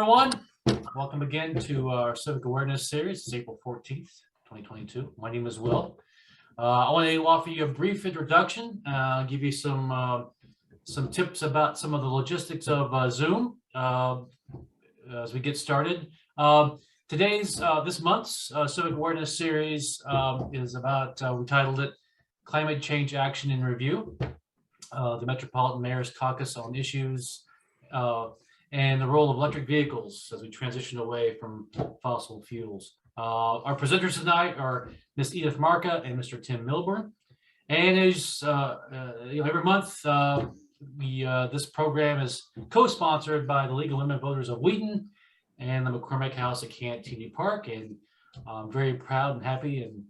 everyone. Welcome again to our Civic Awareness Series. It's April 14th, 2022. My name is Will. I want to offer you a brief introduction, give you some tips about some of the logistics of Zoom as we get started. This month's Civic Awareness Series is about, we titled it Climate Change Action in Review, the Metropolitan Mayors Caucus on issues and the role of electric vehicles as we transition away from fossil fuels. Our presenters tonight are Ms. Edith Makra and Mr. Tim Milburn. And as every month, this program is co-sponsored by the League of Women Voters of Wheaton and the McCormick House at Cantigny Park. And I'm very proud and happy and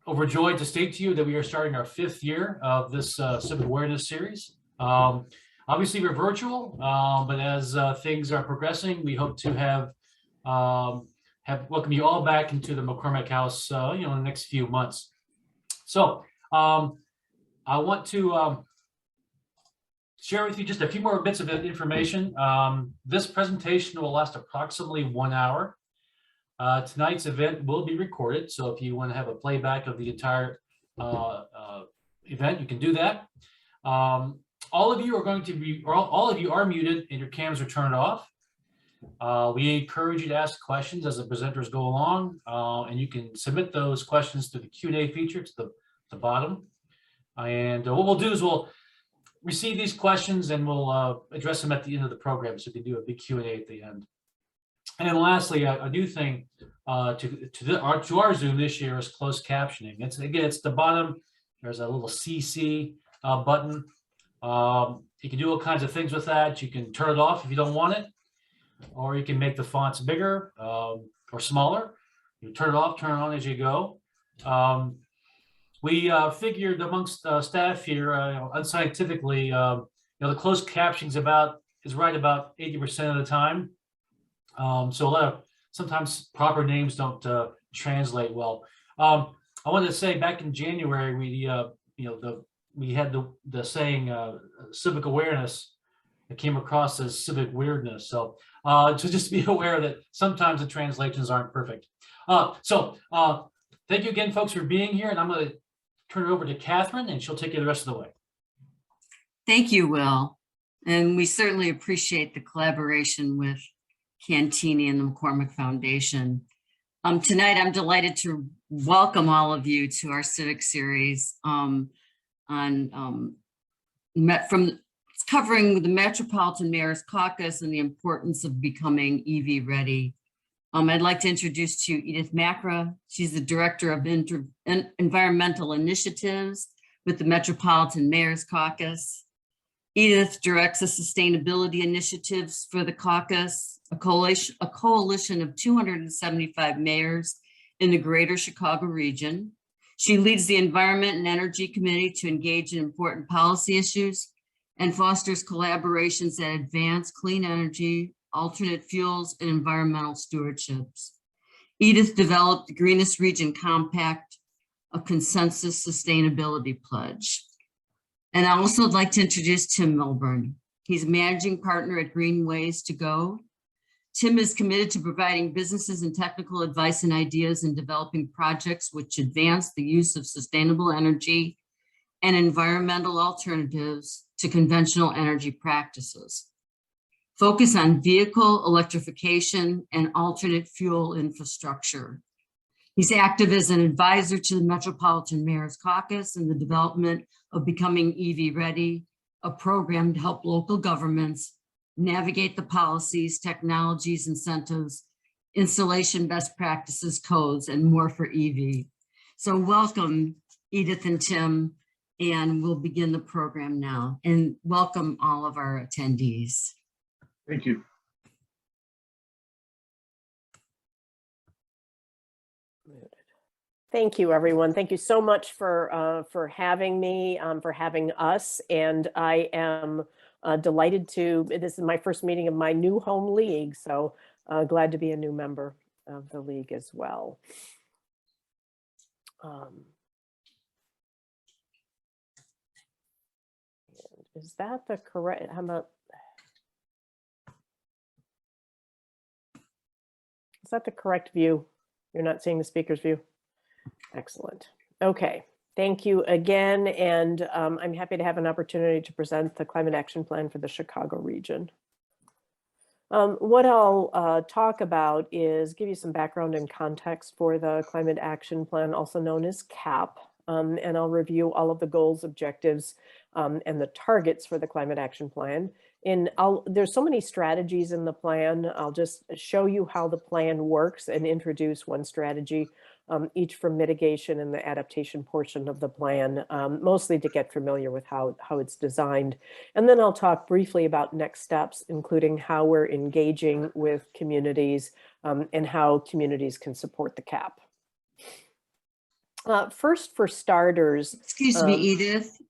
overjoyed to state to you that we are starting our 5th year of this Civic Awareness Series. Obviously, we're virtual, but as things are progressing, we hope to have welcome you all back into the McCormick House, in the next few months. So I want to share with you just a few more bits of information. This presentation will last approximately 1 hour. Tonight's event will be recorded, so if you want to have a playback of the entire event, you can do that. All of you are muted and your cams are turned off. We encourage you to ask questions as the presenters go along, and you can submit those questions to the Q&A feature to the bottom. And what we'll do is we'll receive these questions and we'll address them at the end of the program, so we can do a big Q&A at the end. And then lastly, a new thing to our Zoom this year is closed captioning. It's the bottom. There's a little CC button. You can do all kinds of things with that. You can turn it off if you don't want it, or you can make the fonts bigger or smaller. You turn it off, turn it on as you go. We figured amongst staff here, unscientifically, the closed captioning is right about 80% of the time. So sometimes proper names don't translate well. I wanted to say back in January, we had the saying civic awareness that came across as civic weirdness. So just be aware that sometimes the translations aren't perfect. Thank you again, folks, for being here. And I'm going to turn it over to Catherine, and she'll take you the rest of the way. Thank you, Will. And we certainly appreciate the collaboration with Cantigny and the McCormick Foundation. Tonight, I'm delighted to welcome all of you to our Civic Series covering the Metropolitan Mayors Caucus and the importance of becoming EV ready. I'd like to introduce to you Edith Makra. She's the Director of Environmental Initiatives with the Metropolitan Mayors Caucus. Edith directs the sustainability initiatives for the caucus, a coalition of 275 mayors in the greater Chicago region. She leads the Environment and Energy Committee to engage in important policy issues and fosters collaborations that advance clean energy, alternate fuels, and environmental stewardships. Edith developed the Greenest Region Compact, a consensus sustainability pledge. And I also would like to introduce Tim Milburn. He's managing partner at Green Ways to Go. Tim is committed to providing businesses and technical advice and ideas in developing projects which advance the use of sustainable energy and environmental alternatives to conventional energy practices. Focus on vehicle electrification and alternate fuel infrastructure. He's active as an advisor to the Metropolitan Mayors Caucus in the development of Becoming EV Ready, a program to help local governments navigate the policies, technologies, incentives, installation best practices, codes, and more for EV. So welcome, Edith and Tim, and we'll begin the program now. And welcome all of our attendees. Thank you. Thank you, everyone. Thank you so much for having me, for having us. And I am delighted this is my first meeting of my new home league. So glad to be a new member of the league as well. Is that the correct, how about, Is that the correct view? You're not seeing the speaker's view? Excellent. Okay, thank you again. And I'm happy to have an opportunity to present the Climate Action Plan for the Chicago region. What I'll talk about is give you some background and context for the Climate Action Plan, also known as CAP. And I'll review all of the goals, objectives, and the targets for the Climate Action Plan. And there's so many strategies in the plan. I'll just show you how the plan works and introduce one strategy, each for mitigation and the adaptation portion of the plan, mostly to get familiar with how it's designed. And then I'll talk briefly about next steps, including how we're engaging with communities and how communities can support the CAP. First, for starters. Excuse me, Edith.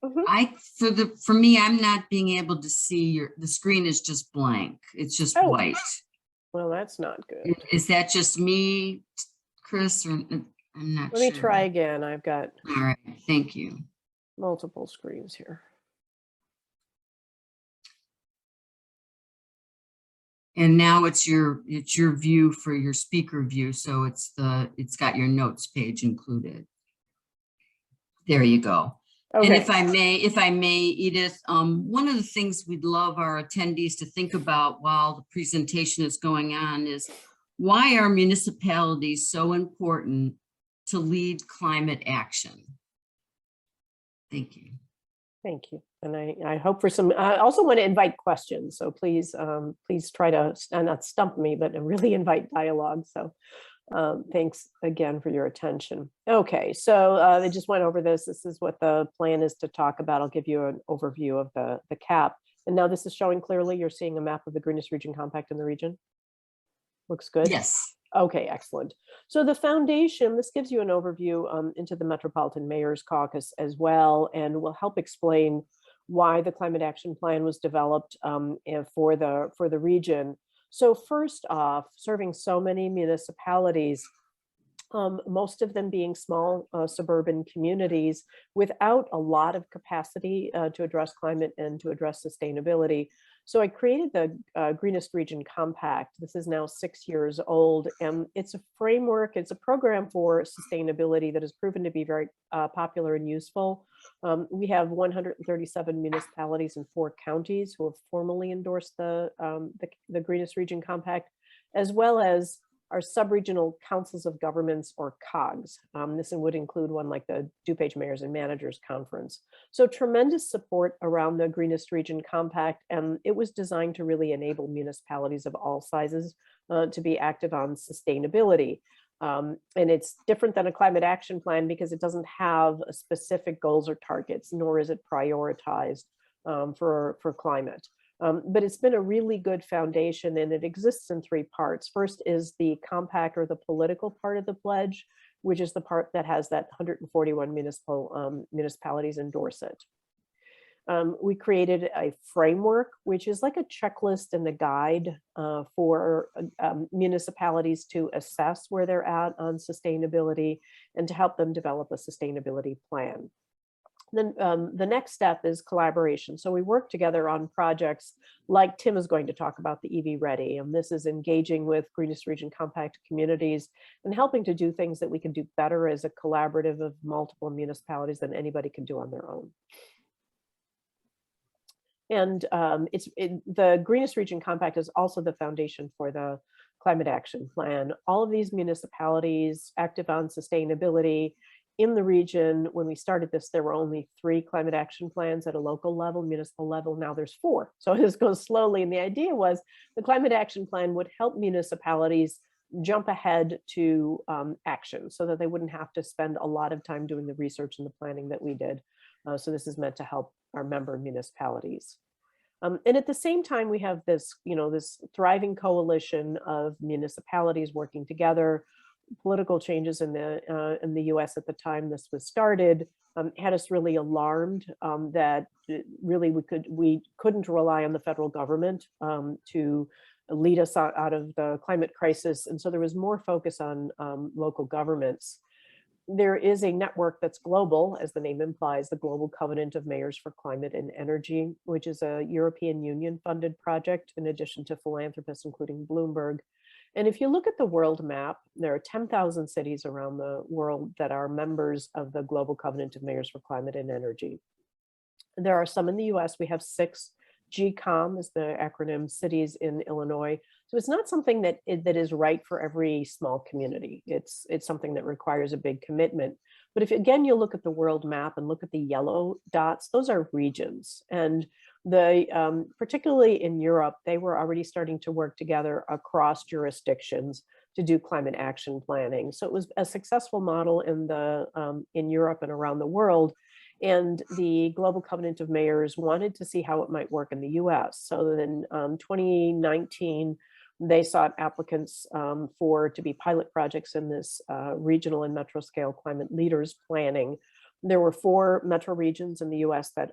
For me, I'm not being able to see the screen is just blank. It's just white. Well, that's not good. Is that just me, Chris? Or I'm not sure. Let me try again. I've got. All right, thank you. Multiple screens here. And now it's your view for your speaker view. So it's got your notes page included. There you go. Okay. And if I may, Edith, one of the things we'd love our attendees to think about while the presentation is going on is why are municipalities so important to lead climate action? Thank you. Thank you. And I hope for some, I also want to invite questions. So please, please try to not stump me, but really invite dialogue. So thanks again for your attention. Okay, so I just went over this. This is what the plan is to talk about. I'll give you an overview of the CAP. And now this is showing clearly, you're seeing a map of the Greenest Region Compact in the region. Looks good? Yes. Okay, excellent. So the foundation, this gives you an overview into the Metropolitan Mayors Caucus as well, and will help explain why the Climate Action Plan was developed for the region. So first off, serving so many municipalities, most of them being small suburban communities without a lot of capacity to address climate and to address sustainability. So I created the Greenest Region Compact. This is now 6 years old, and it's a framework, it's a program for sustainability that has proven to be very popular and useful. We have 137 municipalities in 4 counties who have formally endorsed the Greenest Region Compact, as well as our sub-regional councils of governments, or COGs. This would include one like the DuPage Mayors and Managers Conference. So tremendous support around the Greenest Region Compact, and it was designed to really enable municipalities of all sizes to be active on sustainability. And it's different than a climate action plan because it doesn't have specific goals or targets, nor is it prioritized for climate. But it's been a really good foundation, and it exists in 3 parts. First is the compact, or the political part of the pledge, which is the part that has that 141 municipalities endorse it. We created a framework, which is like a checklist and a guide for municipalities to assess where they're at on sustainability and to help them develop a sustainability plan. Then the next step is collaboration. So we work together on projects like Tim is going to talk about, the EV Ready, and this is engaging with Greenest Region Compact communities and helping to do things that we can do better as a collaborative of multiple municipalities than anybody can do on their own. And the Greenest Region Compact is also the foundation for the Climate Action Plan. All of these municipalities active on sustainability. In the region, when we started this, there were only 3 climate action plans at a local level, municipal level. Now there's 4. So this goes slowly. And the idea was the climate action plan would help municipalities jump ahead to action so that they wouldn't have to spend a lot of time doing the research and the planning that we did. So this is meant to help our member municipalities. And at the same time, we have this, this thriving coalition of municipalities working together. Political changes in the US at the time this was started had us really alarmed that really we couldn't rely on the federal government to lead us out of the climate crisis. And so there was more focus on local governments. There is a network that's global, as the name implies, the Global Covenant of Mayors for Climate and Energy, which is a European Union funded project in addition to philanthropists, including Bloomberg. And if you look at the world map, there are 10,000 cities around the world that are members of the Global Covenant of Mayors for Climate and Energy. There are some in the US. We have 6. GCOM is the acronym, cities in Illinois. So it's not something that is right for every small community. It's something that requires a big commitment. But if again, you look at the world map and look at the yellow dots, those are regions. And the particularly in Europe, they were already starting to work together across jurisdictions to do climate action planning. So it was a successful model in Europe and around the world. And the Global Covenant of Mayors wanted to see how it might work in the US. So in 2019, they sought applicants to be pilot projects in this regional and metro scale climate leaders planning. There were 4 metro regions in the US that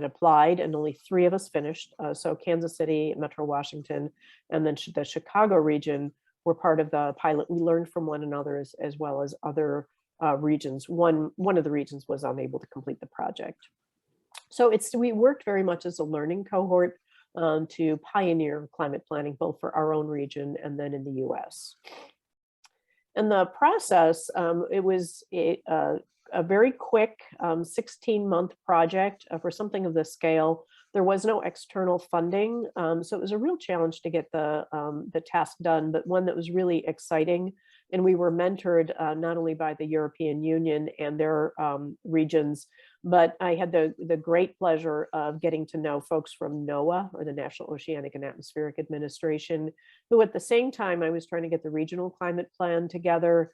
applied, and only 3 of us finished. So Kansas City, Metro Washington, and then the Chicago region were part of the pilot. We learned from one another as well as other regions. One of the regions was unable to complete the project. So we worked very much as a learning cohort to pioneer climate planning, both for our own region and then in the US. And the process, it was a very quick 16-month project for something of this scale. There was no external funding, so it was a real challenge to get the task done, but one that was really exciting. And we were mentored not only by the European Union and their regions, but I had the great pleasure of getting to know folks from NOAA, or the National Oceanic and Atmospheric Administration, who at the same time I was trying to get the regional climate plan together,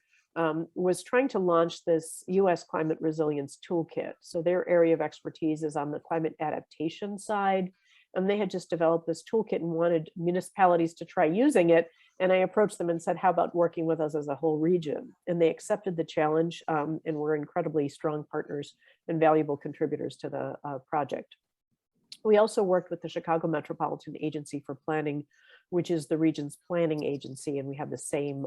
was trying to launch this US Climate Resilience Toolkit. So their area of expertise is on the climate adaptation side. And they had just developed this toolkit and wanted municipalities to try using it. And I approached them and said, how about working with us as a whole region? And they accepted the challenge and were incredibly strong partners and valuable contributors to the project. We also worked with the Chicago Metropolitan Agency for Planning, which is the region's planning agency. And we have the same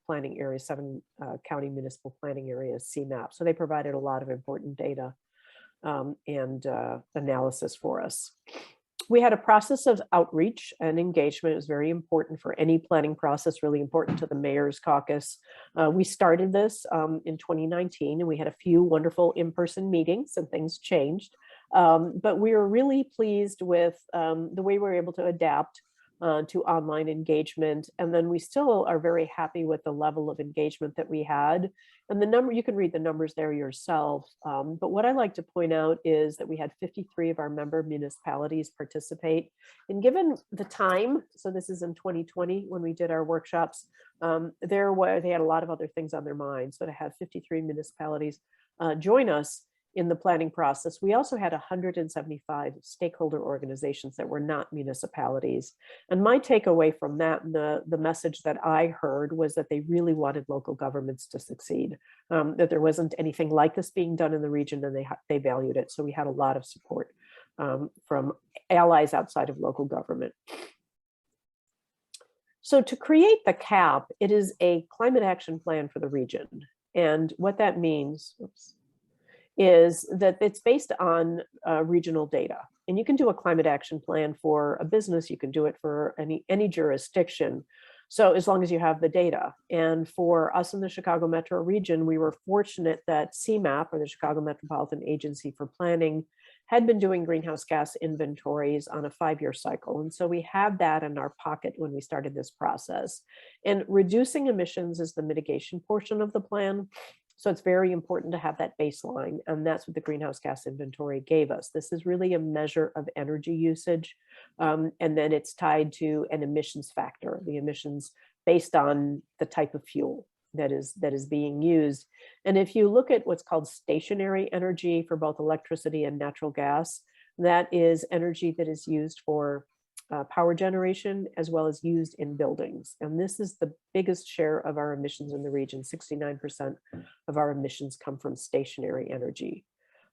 planning area, 7 county municipal planning areas, CMAP. So they provided a lot of important data and analysis for us. We had a process of outreach and engagement. It was very important for any planning process, really important to the Mayors Caucus. We started this in 2019, and we had a few wonderful in-person meetings, and things changed. But we were really pleased with the way we were able to adapt to online engagement. And then we still are very happy with the level of engagement that we had. And the number, you can read the numbers there yourself. But what I like to point out is that we had 53 of our member municipalities participate. And given the time, so this is in 2020 when we did our workshops, they had a lot of other things on their minds. So to have 53 municipalities join us in the planning process. We also had 175 stakeholder organizations that were not municipalities. And my takeaway from that, and the message that I heard, was that they really wanted local governments to succeed, that there wasn't anything like this being done in the region, and they valued it. So we had a lot of support from allies outside of local government. So to create the CAP, it is a climate action plan for the region. And what that means, is that it's based on regional data. And you can do a climate action plan for a business, you can do it for any jurisdiction. So as long as you have the data. And for us in the Chicago Metro region, we were fortunate that CMAP, or the Chicago Metropolitan Agency for Planning, had been doing greenhouse gas inventories on a 5-year cycle. And so we had that in our pocket when we started this process. And reducing emissions is the mitigation portion of the plan. So it's very important to have that baseline, and that's what the greenhouse gas inventory gave us. This is really a measure of energy usage, and then it's tied to an emissions factor, the emissions based on the type of fuel that is being used. And if you look at what's called stationary energy for both electricity and natural gas, that is energy that is used for power generation as well as used in buildings. And this is the biggest share of our emissions in the region. 69% of our emissions come from stationary energy.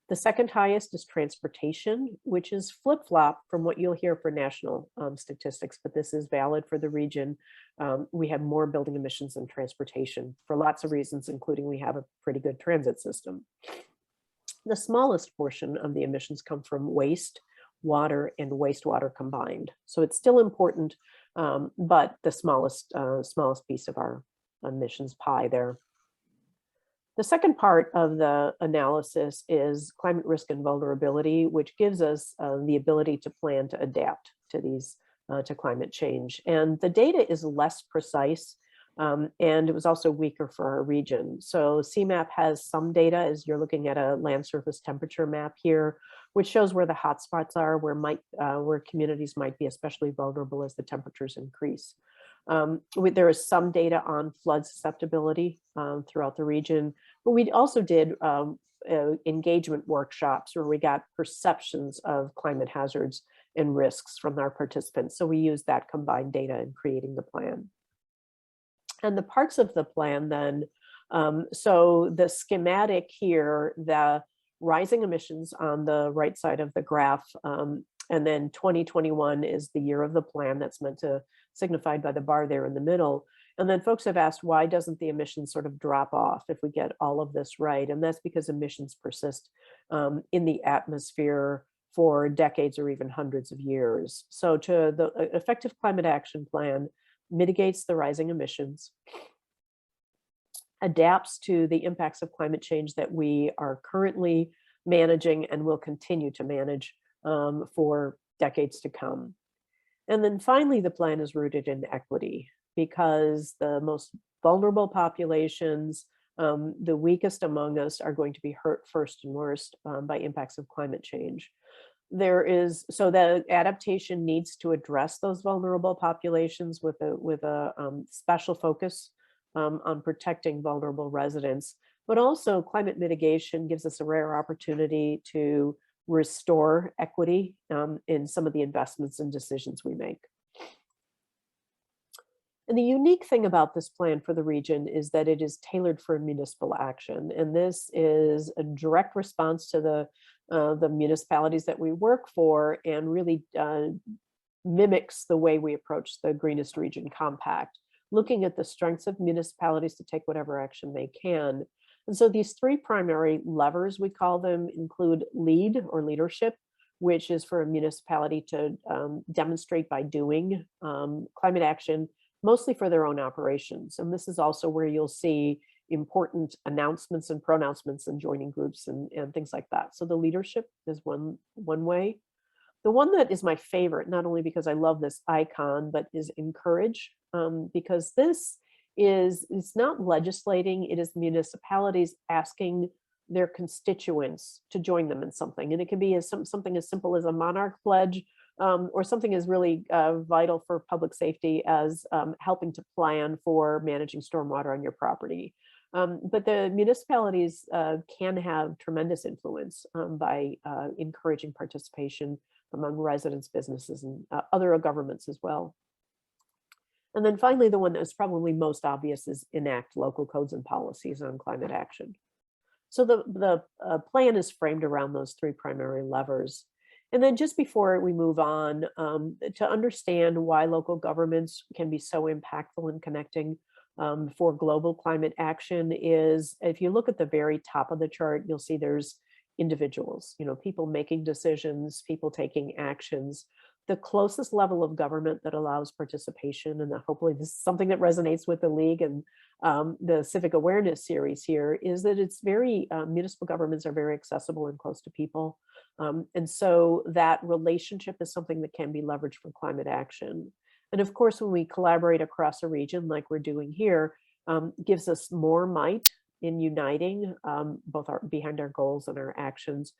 The second highest is transportation, which is flip-flop from what you'll hear for national statistics, but this is valid for the region. We have more building emissions than transportation for lots of reasons, including we have a pretty good transit system. The smallest portion of the emissions come from waste, water, and wastewater combined. So it's still important but the smallest piece of our emissions pie there. The second part of the analysis is climate risk and vulnerability, which gives us the ability to plan to adapt to these to climate change. And the data is less precise, and it was also weaker for our region. So CMAP has some data as you're looking at a land surface temperature map here, which shows where the hotspots are, where communities might be especially vulnerable as the temperatures increase. There is some data on flood susceptibility throughout the region, but we also did engagement workshops where we got perceptions of climate hazards and risks from our participants. So we used that combined data in creating the plan. And the parts of the plan then, so the schematic here, the rising emissions on the right side of the graph, and then 2021 is the year of the plan that's meant to signified by the bar there in the middle. And then folks have asked, why doesn't the emissions sort of drop off if we get all of this right? And that's because emissions persist in the atmosphere for decades or even hundreds of years. So to the effective climate action plan mitigates the rising emissions, adapts to the impacts of climate change that we are currently managing and will continue to manage for decades to come. And then finally, the plan is rooted in equity because the most vulnerable populations, the weakest among us, are going to be hurt first and worst by impacts of climate change. So the adaptation needs to address those vulnerable populations with a special focus on protecting vulnerable residents, but also climate mitigation gives us a rare opportunity to restore equity in some of the investments and decisions we make. And the unique thing about this plan for the region is that it is tailored for municipal action. And this is a direct response to the municipalities that we work for and really mimics the way we approach the Greenest Region Compact, looking at the strengths of municipalities to take whatever action they can. And so these three primary levers, we call them, include lead or leadership, which is for a municipality to demonstrate by doing climate action, mostly for their own operations. And this is also where you'll see important announcements and pronouncements and joining groups and things like that. So the leadership is one way. The one that is my favorite, not only because I love this icon, but is encourage, because this it's not legislating, it is municipalities asking their constituents to join them in something. And it can be something as simple as a monarch pledge, or something as really vital for public safety as helping to plan for managing stormwater on your property. But the municipalities can have tremendous influence by encouraging participation among residents, businesses, and other governments as well. And then finally, the one that is probably most obvious is enact local codes and policies on climate action. So the plan is framed around those three primary levers. And then just before we move on, to understand why local governments can be so impactful in connecting for global climate action is, if you look at the very top of the chart, you'll see there's individuals, people making decisions, people taking actions. The closest level of government that allows participation, and hopefully this is something that resonates with the League and the Civic Awareness Series here, is that it's municipal governments are very accessible and close to people. And so that relationship is something that can be leveraged for climate action. And of course, when we collaborate across a region like we're doing here, gives us more might in uniting behind our goals and our actions,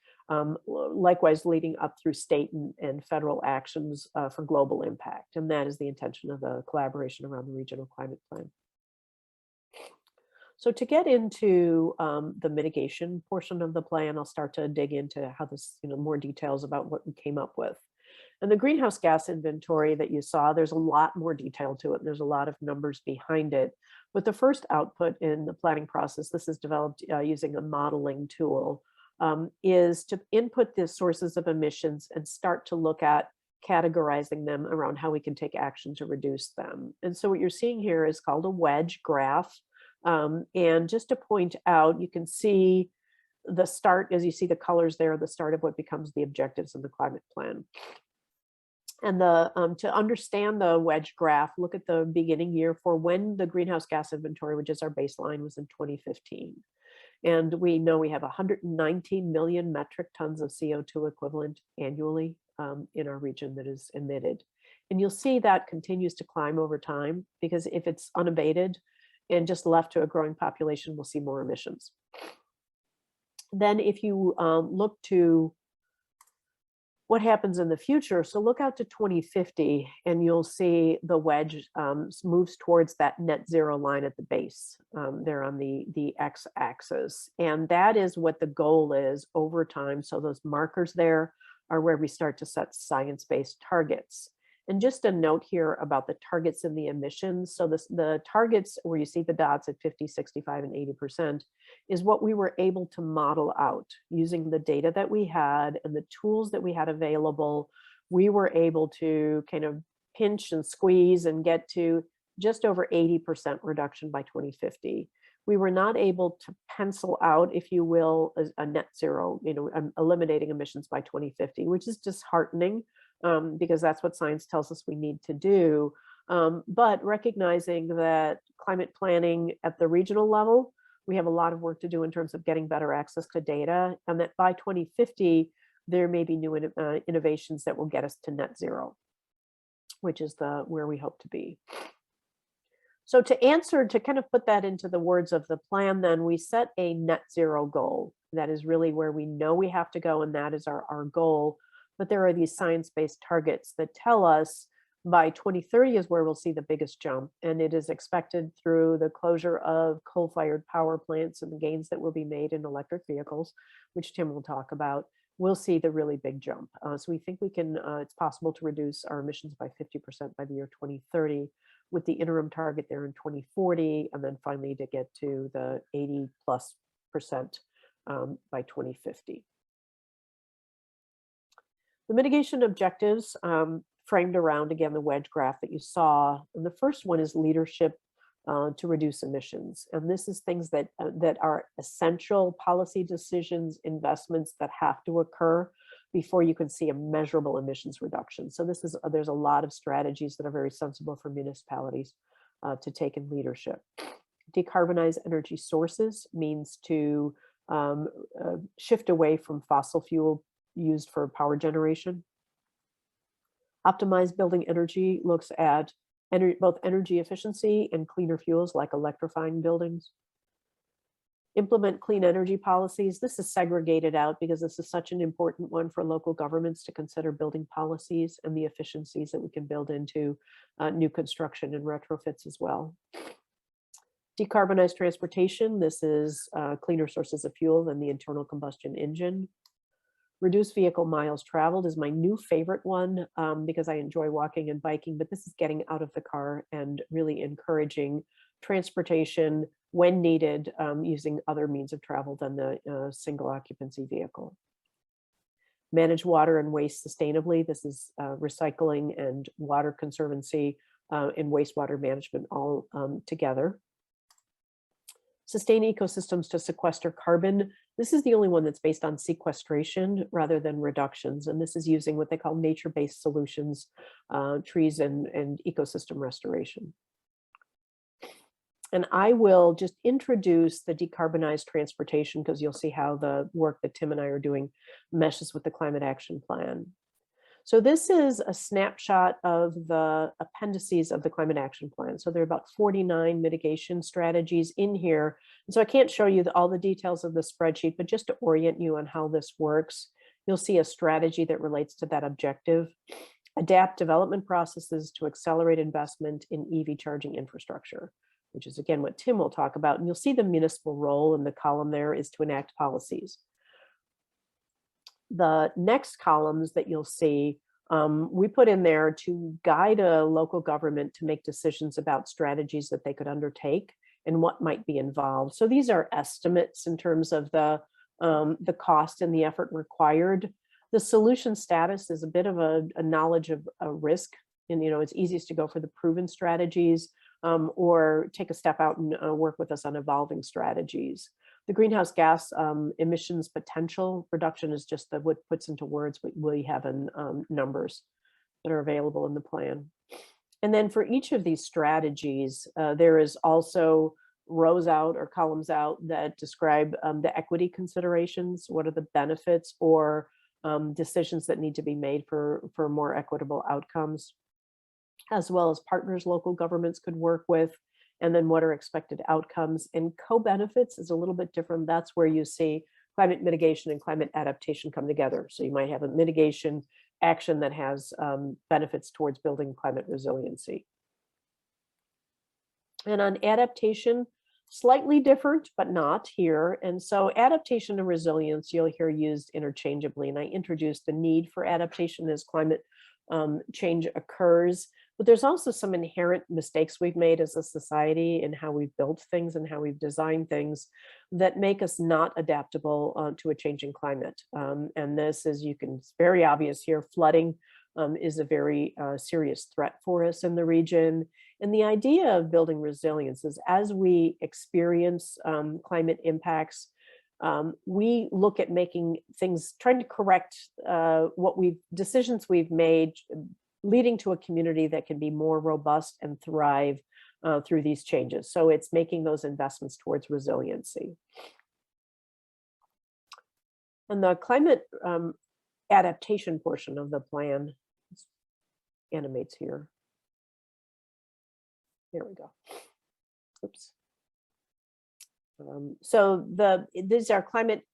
likewise leading up through state and federal actions for global impact. And that is the intention of the collaboration around the regional climate plan. So to get into the mitigation portion of the plan, I'll start to dig into how this, more details about what we came up with. And the greenhouse gas inventory that you saw, there's a lot more detail to it. There's a lot of numbers behind it. But the first output in the planning process, this is developed using a modeling tool, is to input the sources of emissions and start to look at categorizing them around how we can take action to reduce them. And so what you're seeing here is called a wedge graph. And just to point out, you can see the start, as you see the colors there, the start of what becomes the objectives of the climate plan. And to understand the wedge graph, look at the beginning year for when the greenhouse gas inventory, which is our baseline, was in 2015. And we know we have 119 million metric tons of CO2 equivalent annually in our region that is emitted. And you'll see that continues to climb over time, because if it's unabated and just left to a growing population, we'll see more emissions. Then if you look to what happens in the future, so look out to 2050 and you'll see the wedge moves towards that net zero line at the base there on the x-axis. And that is what the goal is over time. So those markers there are where we start to set science-based targets. And just a note here about the targets and the emissions. So the targets where you see the dots at 50, 65, and 80% is what we were able to model out using the data that we had and the tools that we had available. We were able to kind of pinch and squeeze and get to just over 80% reduction by 2050. We were not able to pencil out, if you will, a net zero, eliminating emissions by 2050, which is disheartening. Because that's what science tells us we need to do. But recognizing that climate planning at the regional level, we have a lot of work to do in terms of getting better access to data, and that by 2050, there may be new innovations that will get us to net zero, which is where we hope to be. So to kind of put that into the words of the plan, then we set a net zero goal. That is really where we know we have to go, and that is our goal. But there are these science-based targets that tell us by 2030 is where we'll see the biggest jump. And it is expected through the closure of coal-fired power plants and the gains that will be made in electric vehicles, which Tim will talk about. We'll see the really big jump. So we think we can, it's possible to reduce our emissions by 50% by the year 2030, with the interim target there in 2040, and then finally to get to the 80+% by 2050. The mitigation objectives framed around, again, the wedge graph that you saw. And the first one is leadership to reduce emissions. And this is things that are essential policy decisions, investments that have to occur before you can see a measurable emissions reduction. So there's a lot of strategies that are very sensible for municipalities to take in leadership. Decarbonize energy sources means to shift away from fossil fuel used for power generation. Optimize building energy looks at both energy efficiency and cleaner fuels like electrifying buildings. Implement clean energy policies. This is segregated out because this is such an important one for local governments to consider building policies and the efficiencies that we can build into new construction and retrofits as well. Decarbonized transportation. This is cleaner sources of fuel than the internal combustion engine. Reduce vehicle miles traveled is my new favorite one because I enjoy walking and biking, but this is getting out of the car and really encouraging transportation when needed using other means of travel than the single occupancy vehicle. Manage water and waste sustainably. This is recycling and water conservancy and wastewater management all together. Sustain ecosystems to sequester carbon. This is the only one that's based on sequestration rather than reductions. And this is using what they call nature-based solutions, trees and ecosystem restoration. And I will just introduce the decarbonized transportation because you'll see how the work that Tim and I are doing meshes with the climate action plan. So this is a snapshot of the appendices of the climate action plan. So there are about 49 mitigation strategies in here. And so I can't show you all the details of the spreadsheet, but just to orient you on how this works, you'll see a strategy that relates to that objective. Adapt development processes to accelerate investment in EV charging infrastructure, which is again what Tim will talk about. And you'll see the municipal role in the column there is to enact policies. The next columns that you'll see, we put in there to guide a local government to make decisions about strategies that they could undertake and what might be involved. So these are estimates in terms of the cost and the effort required. The solution status is a bit of a knowledge of a risk, and it's easiest to go for the proven strategies or take a step out and work with us on evolving strategies. The greenhouse gas emissions potential reduction is just what puts into words what we have in numbers. that are available in the plan. And then for each of these strategies, there is also rows out or columns out that describe the equity considerations. What are the benefits or decisions that need to be made for more equitable outcomes, as well as partners local governments could work with, and then what are expected outcomes. And co-benefits is a little bit different. That's where you see climate mitigation and climate adaptation come together. So you might have a mitigation action that has benefits towards building climate resiliency. And on adaptation, slightly different, but not here. And so adaptation and resilience, you'll hear used interchangeably. And I introduced the need for adaptation as climate change occurs. But there's also some inherent mistakes we've made as a society in how we've built things and how we've designed things that make us not adaptable to a changing climate. And this, as you can, it's very obvious here, flooding is a very serious threat for us in the region. And the idea of building resilience is as we experience climate impacts, we look at making things, trying to correct decisions we've made, leading to a community that can be more robust and thrive through these changes. So it's making those investments towards resiliency. And the climate adaptation portion of the plan animates here. There we go. Oops. So these are climate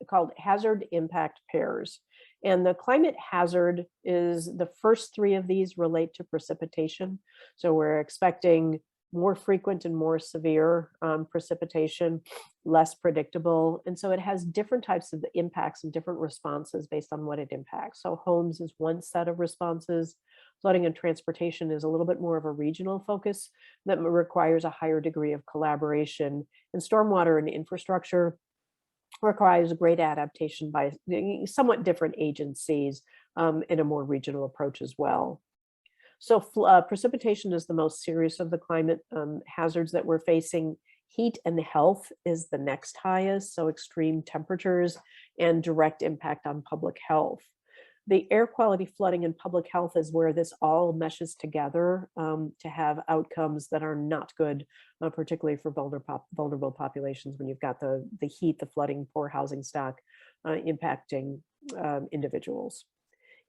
called hazard impact pairs. And the climate hazard is the first three of these relate to precipitation. So we're expecting more frequent and more severe precipitation, less predictable. And so it has different types of impacts and different responses based on what it impacts. So homes is one set of responses. Flooding and transportation is a little bit more of a regional focus that requires a higher degree of collaboration. And stormwater and infrastructure requires great adaptation by somewhat different agencies in a more regional approach as well. So precipitation is the most serious of the climate hazards that we're facing. Heat and health is the next highest, so extreme temperatures and direct impact on public health. The air quality, flooding, and public health is where this all meshes together to have outcomes that are not good, particularly for vulnerable populations when you've got the heat, the flooding, poor housing stock impacting individuals.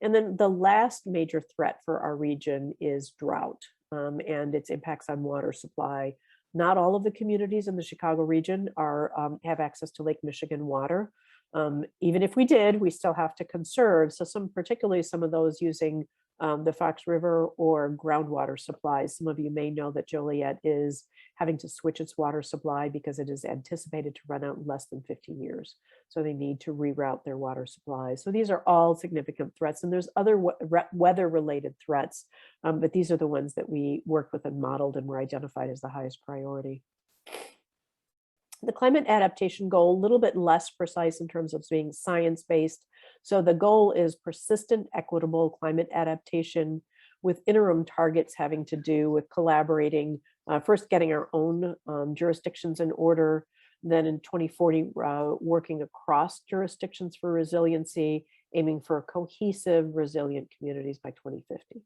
And then the last major threat for our region is drought and its impacts on water supply. Not all of the communities in the Chicago region have access to Lake Michigan water. Even if we did, we still have to conserve. So particularly some of those using the Fox River or groundwater supplies. Some of you may know that Joliet is having to switch its water supply because it is anticipated to run out in less than 15 years. So they need to reroute their water supply. So these are all significant threats. And there's other weather-related threats, but these are the ones that we worked with and modeled and were identified as the highest priority. The climate adaptation goal, a little bit less precise in terms of being science-based. So the goal is persistent, equitable climate adaptation with interim targets having to do with collaborating, first getting our own jurisdictions in order, then in 2040, working across jurisdictions for resiliency, aiming for cohesive, resilient communities by 2050.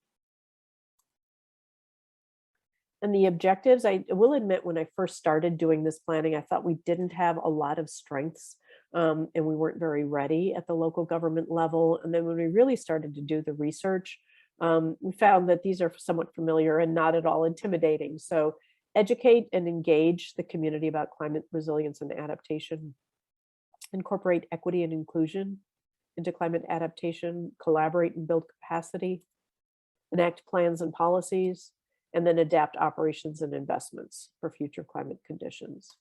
And the objectives, I will admit, when I first started doing this planning, I thought we didn't have a lot of strengths and we weren't very ready at the local government level. And then when we really started to do the research, we found that these are somewhat familiar and not at all intimidating. So educate and engage the community about climate resilience and adaptation, incorporate equity and inclusion into climate adaptation, collaborate and build capacity, enact plans and policies, and then adapt operations and investments for future climate conditions.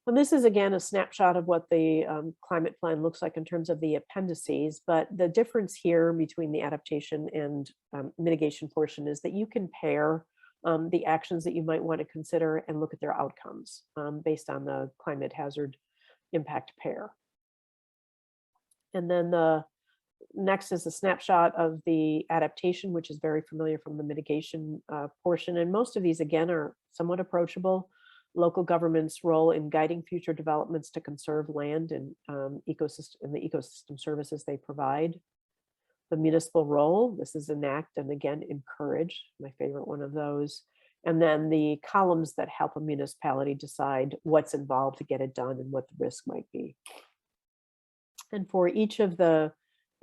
And this is, again, a snapshot of what the climate plan looks like in terms of the appendices, but the difference here between the adaptation and mitigation portion is that you can pair the actions that you might want to consider and look at their outcomes based on the climate hazard impact pair. And then the next is a snapshot of the adaptation, which is very familiar from the mitigation portion. And most of these, again, are somewhat approachable. Local government's role in guiding future developments to conserve land and the ecosystem services they provide. the municipal role. This is enact and again, encourage, my favorite one of those. And then the columns that help a municipality decide what's involved to get it done and what the risk might be. And for each of the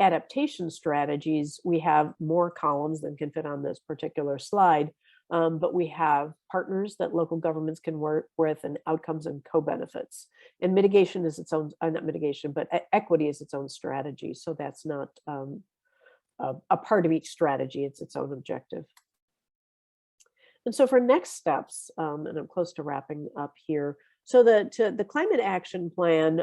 adaptation strategies, we have more columns than can fit on this particular slide, but we have partners that local governments can work with and outcomes and co-benefits. And mitigation is its own, not mitigation, but equity is its own strategy. So that's not a part of each strategy, it's its own objective. And so for next steps, and I'm close to wrapping up here. So the climate action plan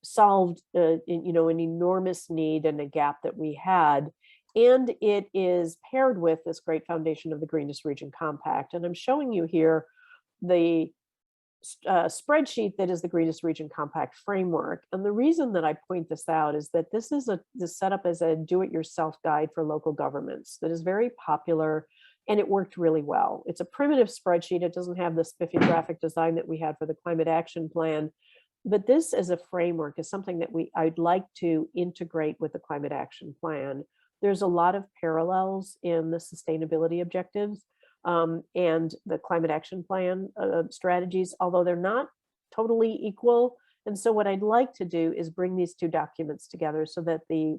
solved an enormous need and a gap that we had. And it is paired with this great foundation of the Greenest Region Compact. And I'm showing you here the spreadsheet that is the Greenest Region Compact framework. And the reason that I point this out is that this is set up as a do-it-yourself guide for local governments that is very popular, and it worked really well. It's a primitive spreadsheet. It doesn't have the spiffy graphic design that we had for the climate action plan. But this as a framework is something that I'd like to integrate with the climate action plan. There's a lot of parallels in the sustainability objectives and the climate action plan strategies, although they're not totally equal. And so what I'd like to do is bring these two documents together so that the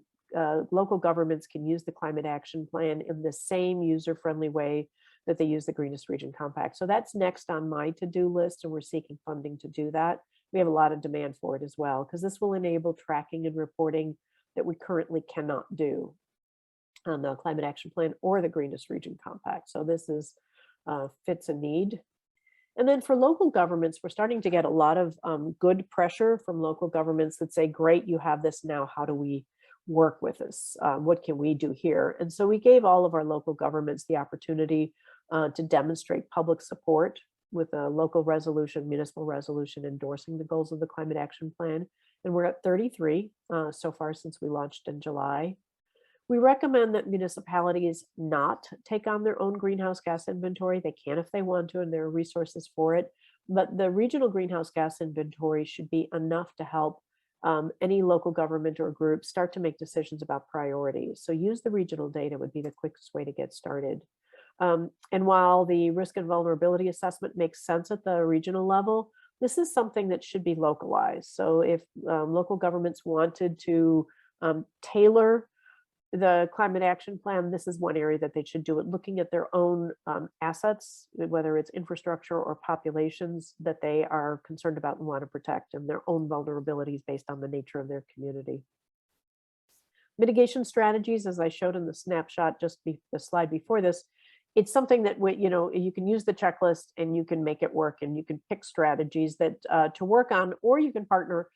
local governments can use the climate action plan in the same user-friendly way that they use the Greenest Region Compact. So that's next on my to-do list, and we're seeking funding to do that. We have a lot of demand for it as well, because this will enable tracking and reporting that we currently cannot do on the climate action plan or the Greenest Region Compact. So this is fits a need. And then for local governments, we're starting to get a lot of good pressure from local governments that say, great, you have this now, how do we work with this? What can we do here? And so we gave all of our local governments the opportunity to demonstrate public support with a local resolution, municipal resolution endorsing the goals of the climate action plan. And we're at 33 so far since we launched in July. We recommend that municipalities not take on their own greenhouse gas inventory. They can if they want to, and there are resources for it. But the regional greenhouse gas inventory should be enough to help any local government or group start to make decisions about priorities. So use the regional data would be the quickest way to get started. And while the risk and vulnerability assessment makes sense at the regional level, this is something that should be localized. So if local governments wanted to tailor the climate action plan, this is one area that they should do it, looking at their own assets, whether it's infrastructure or populations that they are concerned about and want to protect, and their own vulnerabilities based on the nature of their community. Mitigation strategies, as I showed in the snapshot, just the slide before this, it's something that you can use the checklist and you can make it work, and you can pick strategies that to work on, or you can partner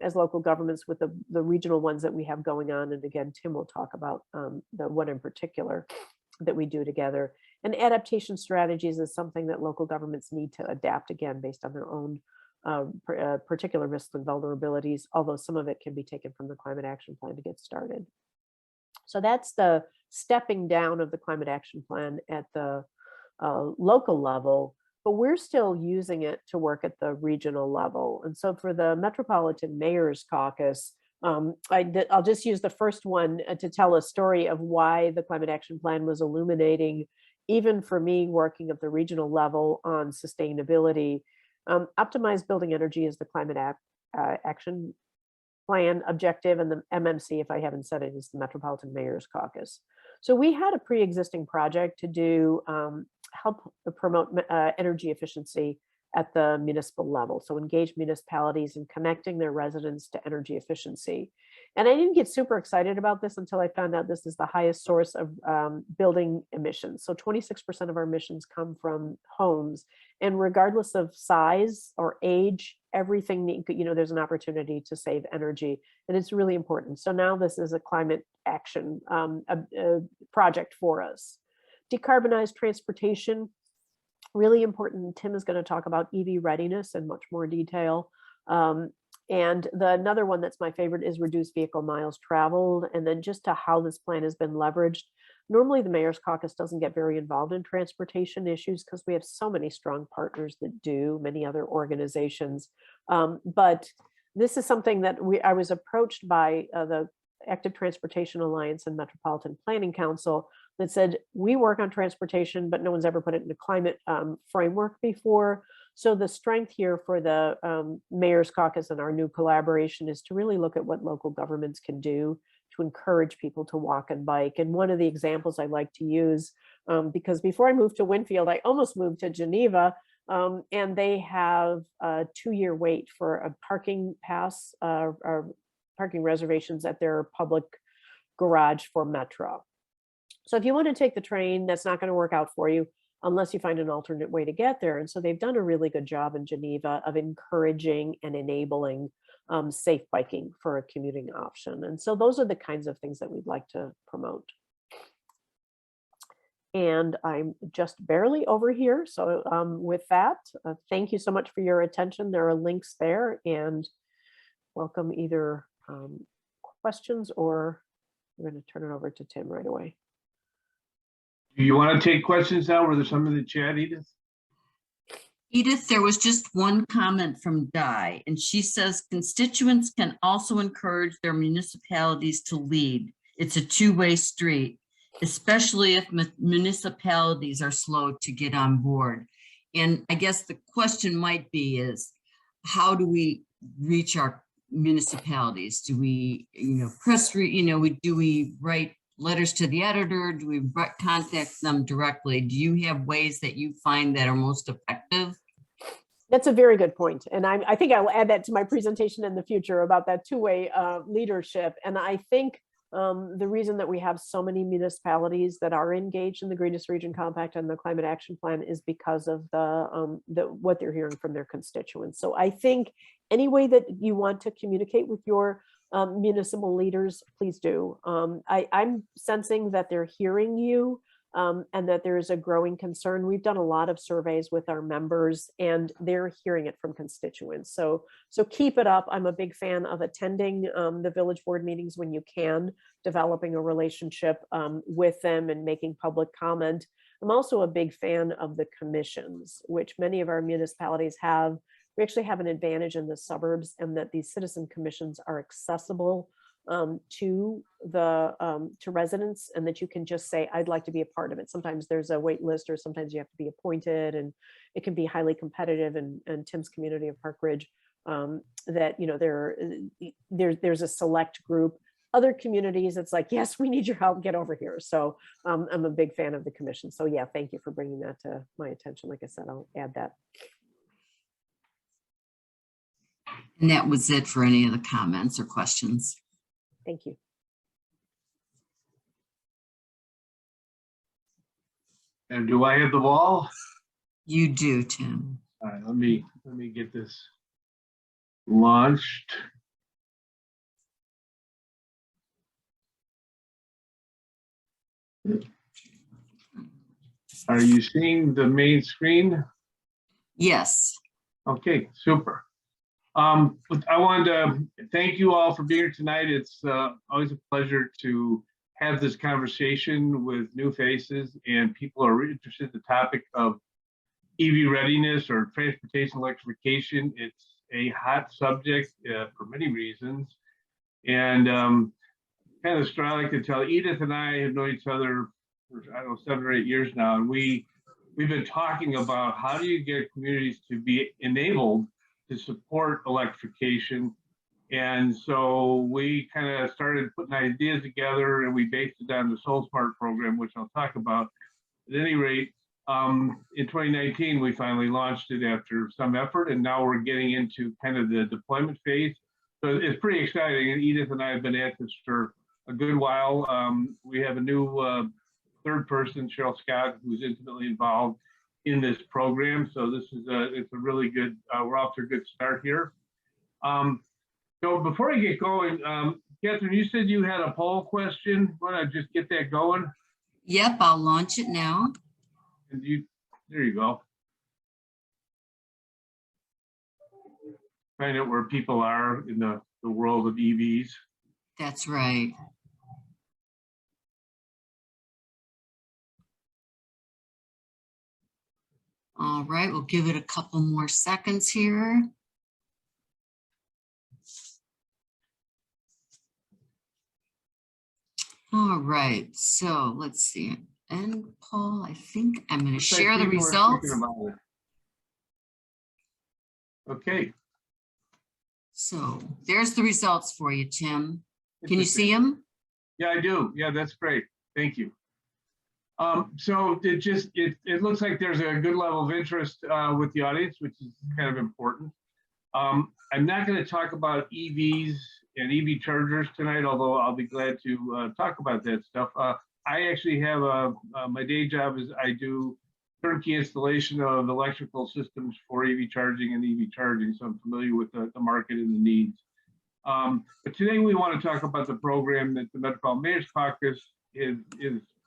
as local governments with the regional ones that we have going on. And again, Tim will talk about the one in particular that we do together. And adaptation strategies is something that local governments need to adapt, again, based on their own particular risks and vulnerabilities, although some of it can be taken from the climate action plan to get started. So that's the stepping down of the climate action plan at the local level. But we're still using it to work at the regional level. And so for the Metropolitan Mayors Caucus, I'll just use the first one to tell a story of why the climate action plan was illuminating, even for me working at the regional level on sustainability. Optimized building energy is the climate action plan objective, and the MMC, if I haven't said it, is the Metropolitan Mayors Caucus. So we had a pre-existing project to do help promote energy efficiency at the municipal level. So engage municipalities in connecting their residents to energy efficiency. And I didn't get super excited about this until I found out this is the highest source of building emissions. So 26% of our emissions come from homes, and regardless of size or age, everything, there's an opportunity to save energy, and it's really important. So now this is a climate action project for us. Decarbonized transportation, really important. Tim is going to talk about EV readiness in much more detail. And another one that's my favorite is reduced vehicle miles traveled, and then just to how this plan has been leveraged. Normally the Mayor's Caucus doesn't get very involved in transportation issues because we have so many strong partners that do, many other organizations. But this is something that I was approached by the Active Transportation Alliance and Metropolitan Planning Council that said, we work on transportation, but no one's ever put it in a climate framework before. So the strength here for the Mayors Caucus and our new collaboration is to really look at what local governments can do to encourage people to walk and bike. And one of the examples I like to use, because before I moved to Winfield, I almost moved to Geneva, and they have a 2-year wait for a parking pass, or parking reservations at their public garage for Metro. So if you want to take the train, that's not going to work out for you unless you find an alternate way to get there. And so they've done a really good job in Geneva of encouraging and enabling safe biking for a commuting option. And so those are the kinds of things that we'd like to promote. And I'm just barely over here. So with that, thank you so much for your attention. There are links there, and welcome either questions, or I'm going to turn it over to Tim right away. Do you want to take questions now? Were there some in the chat, Edith? Edith, there was just one comment from Di, and she says constituents can also encourage their municipalities to lead. It's a two-way street, especially if municipalities are slow to get on board. And I guess the question might be is, how do we reach our municipalities? Do we, do we write letters to the editor? Do we contact them directly? Do you have ways that you find that are most effective? That's a very good point. And I think I will add that to my presentation in the future about that two-way leadership. And I think the reason that we have so many municipalities that are engaged in the Greenest Region Compact and the Climate Action Plan is because of what they're hearing from their constituents. So I think any way that you want to communicate with your municipal leaders, please do. I'm sensing that they're hearing you, and that there is a growing concern. We've done a lot of surveys with our members, and they're hearing it from constituents. So keep it up. I'm a big fan of attending the village board meetings when you can, developing a relationship with them and making public comment. I'm also a big fan of the commissions, which many of our municipalities have. We actually have an advantage in the suburbs, and that these citizen commissions are accessible to residents, and that you can just say, I'd like to be a part of it. Sometimes there's a wait list, or sometimes you have to be appointed, and it can be highly competitive. And Tim's community of Park Ridge, that there's a select group. Other communities, it's like, yes, we need your help, get over here. So I'm a big fan of the commission. So yeah, thank you for bringing that to my attention. Like I said, I'll add that. And that was it for any of the comments or questions. Thank you. And do I have the ball? You do, Tim. All right, let me get this launched. Are you seeing the main screen? Yes. Okay, super. I wanted to thank you all for being here tonight. It's always a pleasure to have this conversation with new faces, and people are really interested in the topic of EV readiness or transportation electrification. It's a hot subject for many reasons. And kind of I like to tell, Edith and I have known each other for, I don't know, 7 or 8 years now, and we've been talking about how do you get communities to be enabled to support electrification. And so we kind of started putting ideas together, and we based it on the SoulSmart program, which I'll talk about. At any rate, in 2019, we finally launched it after some effort, and now we're getting into kind of the deployment phase. So it's pretty exciting, and Edith and I have been at this for a good while. We have a new third person, Cheryl Scott, who's intimately involved in this program. So this is it's a really good, we're off to a good start here. So before I get going, Catherine, you said you had a poll question. Want to just get that going? Yep, I'll launch it now. And there you go. Find out where people are in the world of EVs. That's right. All right, we'll give it a couple more seconds here. All right, so let's see. And Paul, I think I'm going to Looks like share the people are thinking results. about it. Okay. So there's the results for you, Tim. Can you see Interesting. them? Yeah, I do. Yeah, that's great. Thank you. So it looks like there's a good level of interest with the audience, which is kind of important. I'm not going to talk about EVs and EV chargers tonight, although I'll be glad to talk about that stuff. I actually have my day job is I do turnkey installation of electrical systems for EV charging and EV charging, so I'm familiar with the market and the needs. But today we want to talk about the program that the Metropolitan Mayors Caucus is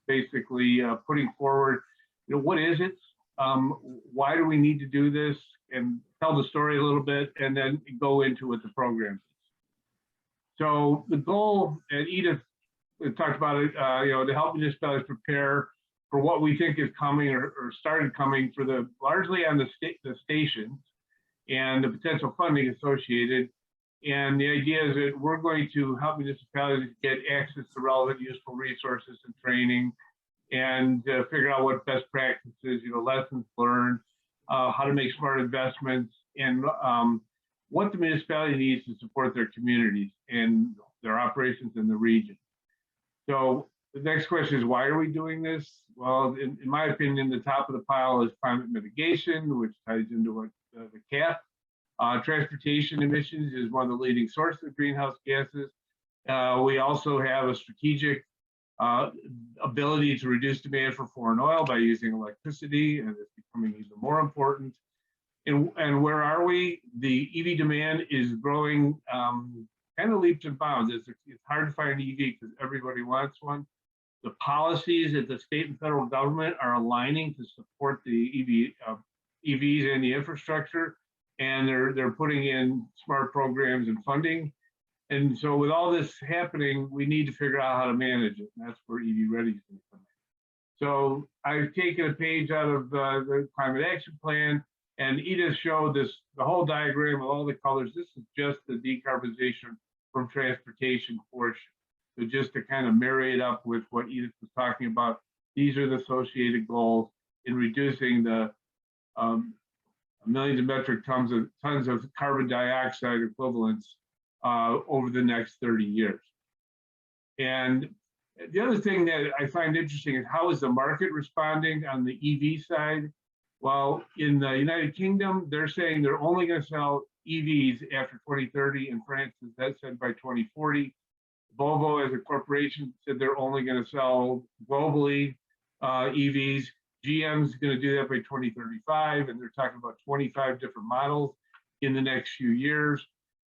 basically putting forward. You know, what is it? Why do we need to do this? And tell the story a little bit, and then go into what the program is. So the goal, and Edith talked about it, you know, to help municipalities prepare for what we think is coming or started coming for the largely on the stations and the potential funding associated. And the idea is that we're going to help municipalities get access to relevant, useful resources and training, and figure out what best practices, you know, lessons learned, how to make smart investments, and what the municipality needs to support their communities and their operations in the region. So the next question is, why are we doing this? Well, in my opinion, the top of the pile is climate mitigation, which ties into what the CAP. Transportation emissions is one of the leading sources of greenhouse gases. We also have a strategic ability to reduce demand for foreign oil by using electricity, and it's becoming even more important. And where are we? The EV demand is growing kind of leaps and bounds. It's hard to find an EV because everybody wants one. The policies at the state and federal government are aligning to support the EVs and the infrastructure, and they're putting in smart programs and funding. And so with all this happening, we need to figure out how to manage it. And that's where EV Ready is going to come in. So I've taken a page out of the Climate Action Plan, and Edith showed this, the whole diagram of all the colors. This is just the decarbonization from transportation portion. So just to kind of marry it up with what Edith was talking about, these are the associated goals in reducing the millions of metric tons of carbon dioxide equivalents over the next 30 years. And the other thing that I find interesting is how is the market responding on the EV side? Well, in the United Kingdom, they're saying they're only going to sell EVs after 2030. In France, that said by 2040. Volvo as a corporation said they're only going to sell globally EVs. GM's going to do that by 2035, and they're talking about 25 different models in the next few years.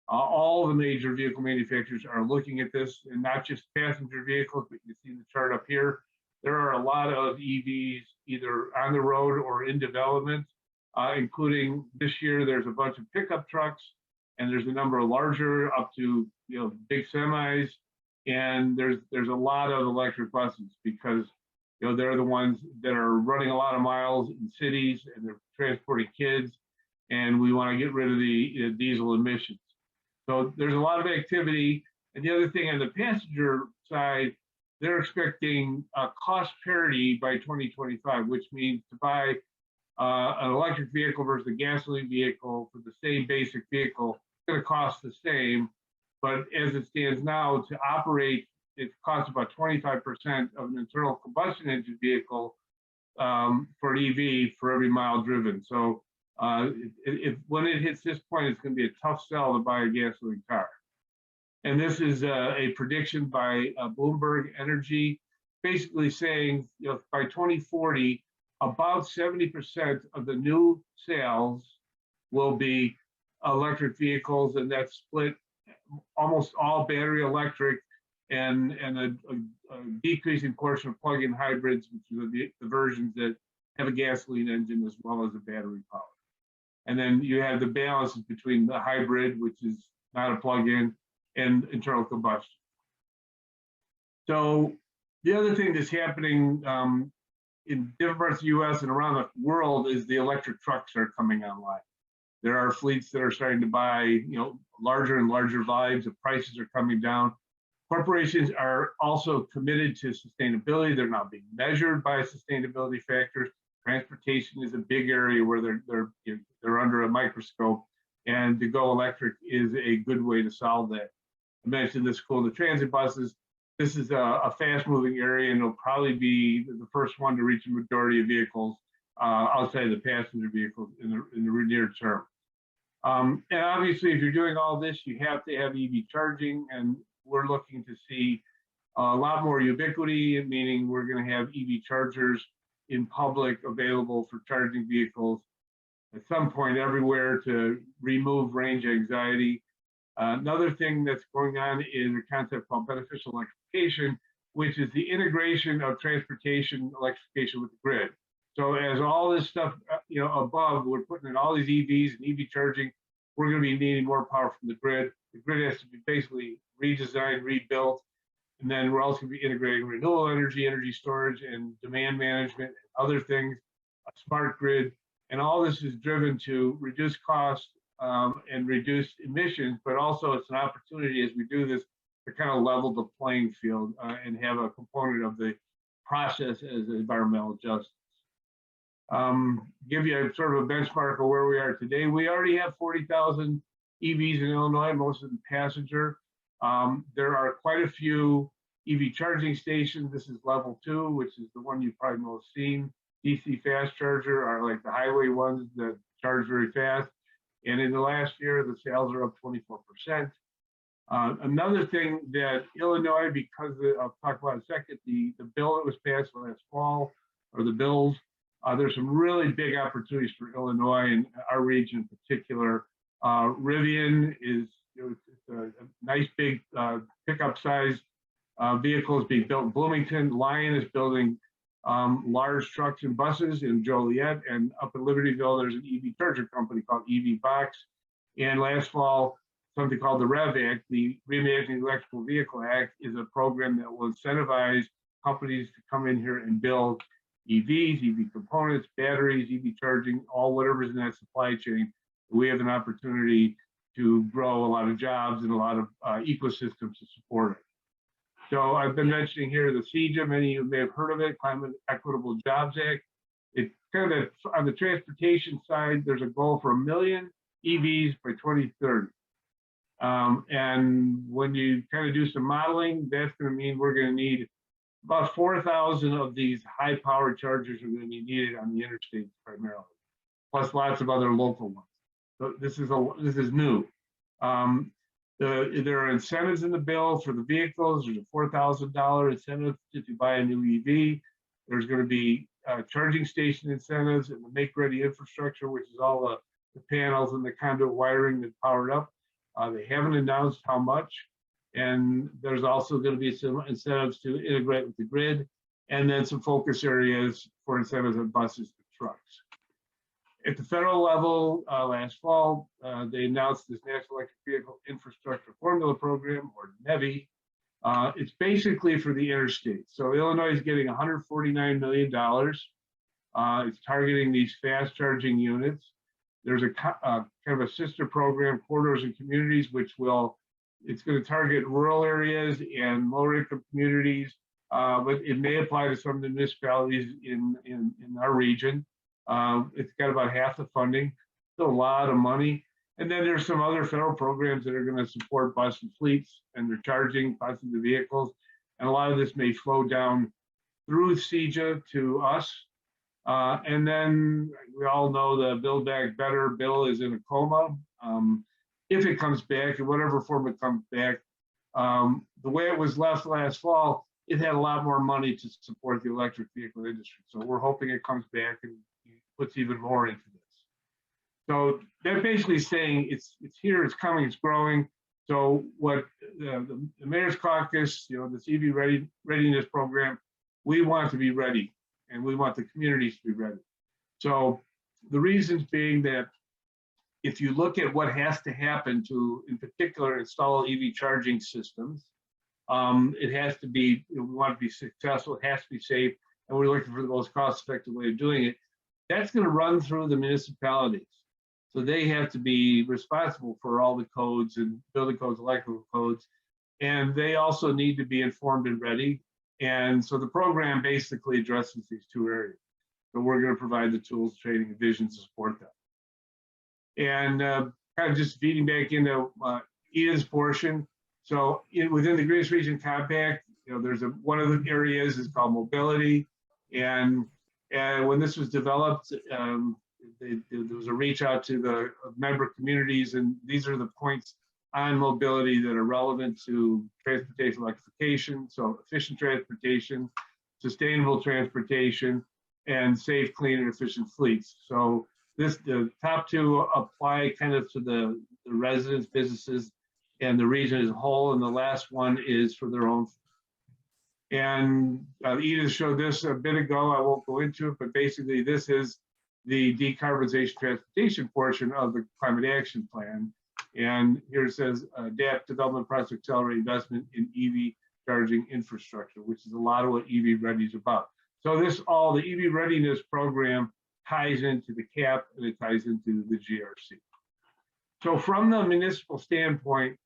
All the major vehicle manufacturers are looking at this, and not just passenger vehicles, but you see the chart up here. There are a lot of EVs either on the road or in development, including this year, there's a bunch of pickup trucks, and there's a number of larger up to, you know, big semis. And there's a lot of electric buses because, you know, they're the ones that are running a lot of miles in cities, and they're transporting kids, and we want to get rid of the diesel emissions. So there's a lot of activity. And the other thing on the passenger side, they're expecting cost parity by 2025, which means to buy an electric vehicle versus a gasoline vehicle for the same basic vehicle, it's going to cost the same. But as it stands now, to operate, it costs about 25% of an internal combustion engine vehicle for an EV for every mile driven. So when it hits this point, it's going to be a tough sell to buy a gasoline car. And this is a prediction by Bloomberg Energy, basically saying, you know, by 2040, about 70% of the new sales will be electric vehicles, and that's split almost all battery electric and a decreasing portion of plug-in hybrids, which are the versions that have a gasoline engine as well as a battery power. And then you have the balance between the hybrid, which is not a plug-in, and internal combustion. So the other thing that's happening in different parts of the US and around the world is the electric trucks are coming online. There are fleets that are starting to buy, you know, larger and larger volumes. The prices are coming down. Corporations are also committed to sustainability. They're not being measured by sustainability factors. Transportation is a big area where they're under a microscope, and to go electric is a good way to solve that. I mentioned the school to transit buses. This is a fast-moving area, and it'll probably be the first one to reach a majority of vehicles outside of the passenger vehicles in the near term. And obviously, if you're doing all this, you have to have EV charging, and we're looking to see a lot more ubiquity, meaning we're going to have EV chargers in public available for charging vehicles at some point everywhere to remove range anxiety. Another thing that's going on is a concept called beneficial electrification, which is the integration of transportation electrification with the grid. So as all this stuff, above, we're putting in all these EVs and EV charging, we're going to be needing more power from the grid. The grid has to be basically redesigned, rebuilt, and then we're also going to be integrating renewable energy, energy storage, and demand management, and other things, a smart grid, and all this is driven to reduce costs and reduce emissions, but also it's an opportunity as we do this to kind of level the playing field and have a component of the process as environmental justice. Give you a sort of a benchmark of where we are today. We already have 40,000 EVs in Illinois, most of them passenger. There are quite a few EV charging stations. This is level 2, which is the one you've probably most seen. DC fast charger are like the highway ones that charge very fast. And in the last year, the sales are up 24%. Another thing that Illinois, because I'll talk about in a second, the bill that was passed last fall, or the bills, there's some really big opportunities for Illinois and our region in particular. Rivian is it's a nice big pickup size vehicles being built in Bloomington. Lion is building large trucks and buses in Joliet, and up in Libertyville, there's an EV charger company called EV Box. And last fall, something called the REV Act, the Reimagining Electrical Vehicle Act, is a program that will incentivize companies to come in here and build EVs, EV components, batteries, EV charging, all whatever's in that supply chain. We have an opportunity to grow a lot of jobs and a lot of ecosystems to support it. So I've been mentioning here the CEJA, many of you may have heard of it, Climate Equitable Jobs Act. It's kind of on the transportation side, there's a goal for 1 million EVs by 2030. And when you kind of do some modeling, that's going to mean we're going to need about 4,000 of these high-powered chargers are going to be needed on the interstates primarily, plus lots of other local ones. So this is new. There are incentives in the bill for the vehicles. There's a $4,000 incentive if you buy a new EV. There's going to be charging station incentives and the make-ready infrastructure, which is all the panels and the conduit wiring that power it up. They haven't announced how much. And there's also going to be some incentives to integrate with the grid, and then some focus areas for incentives on buses and trucks. At the federal level, last fall, they announced this National Electric Vehicle Infrastructure Formula Program, or NEVI. It's basically for the interstate. So Illinois is getting $149 million. It's targeting these fast charging units. There's a kind of a sister program, Corridors and Communities, which it's going to target rural areas and lower income communities, but it may apply to some of the municipalities in our region. It's got about half the funding, still a lot of money. And then there's some other federal programs that are going to support bus and fleets and their charging passenger vehicles. And a lot of this may flow down through CEJA to us. And then we all know the Build Back Better bill is in a coma. If it comes back, in whatever form it comes back, the way it was left last fall, it had a lot more money to support the electric vehicle industry. So we're hoping it comes back and puts even more into this. So they're basically saying it's here, it's coming, it's growing. So what the Mayor's Caucus, this EV readiness program, we want to be ready, and we want the communities to be ready. So the reasons being that if you look at what has to happen to, in particular, install EV charging systems, it has to be, we want to be successful, it has to be safe, and we're looking for the most cost-effective way of doing it. That's going to run through the municipalities. So they have to be responsible for all the codes and building codes, electrical codes. and they also need to be informed and ready. And so the program basically addresses these two areas. So we're going to provide the tools, training, and vision to support them. And kind of just feeding back into Edith's portion. So within the Greenest Region Compact, there's one of the areas is called mobility. And when this was developed, there was a reach out to the member communities, and these are the points on mobility that are relevant to transportation electrification. So efficient transportation, sustainable transportation, and safe, clean, and efficient fleets. So the top two apply kind of to the residents, businesses, and the region as a whole, and the last one is for their own. And Edith showed this a bit ago. I won't go into it, but basically this is the decarbonization transportation portion of the climate action plan. And here it says adapt development process, accelerate investment in EV charging infrastructure, which is a lot of what EV Ready is about. So the EV Readiness program ties into the CAP, and it ties into the GRC. So from the municipal standpoint,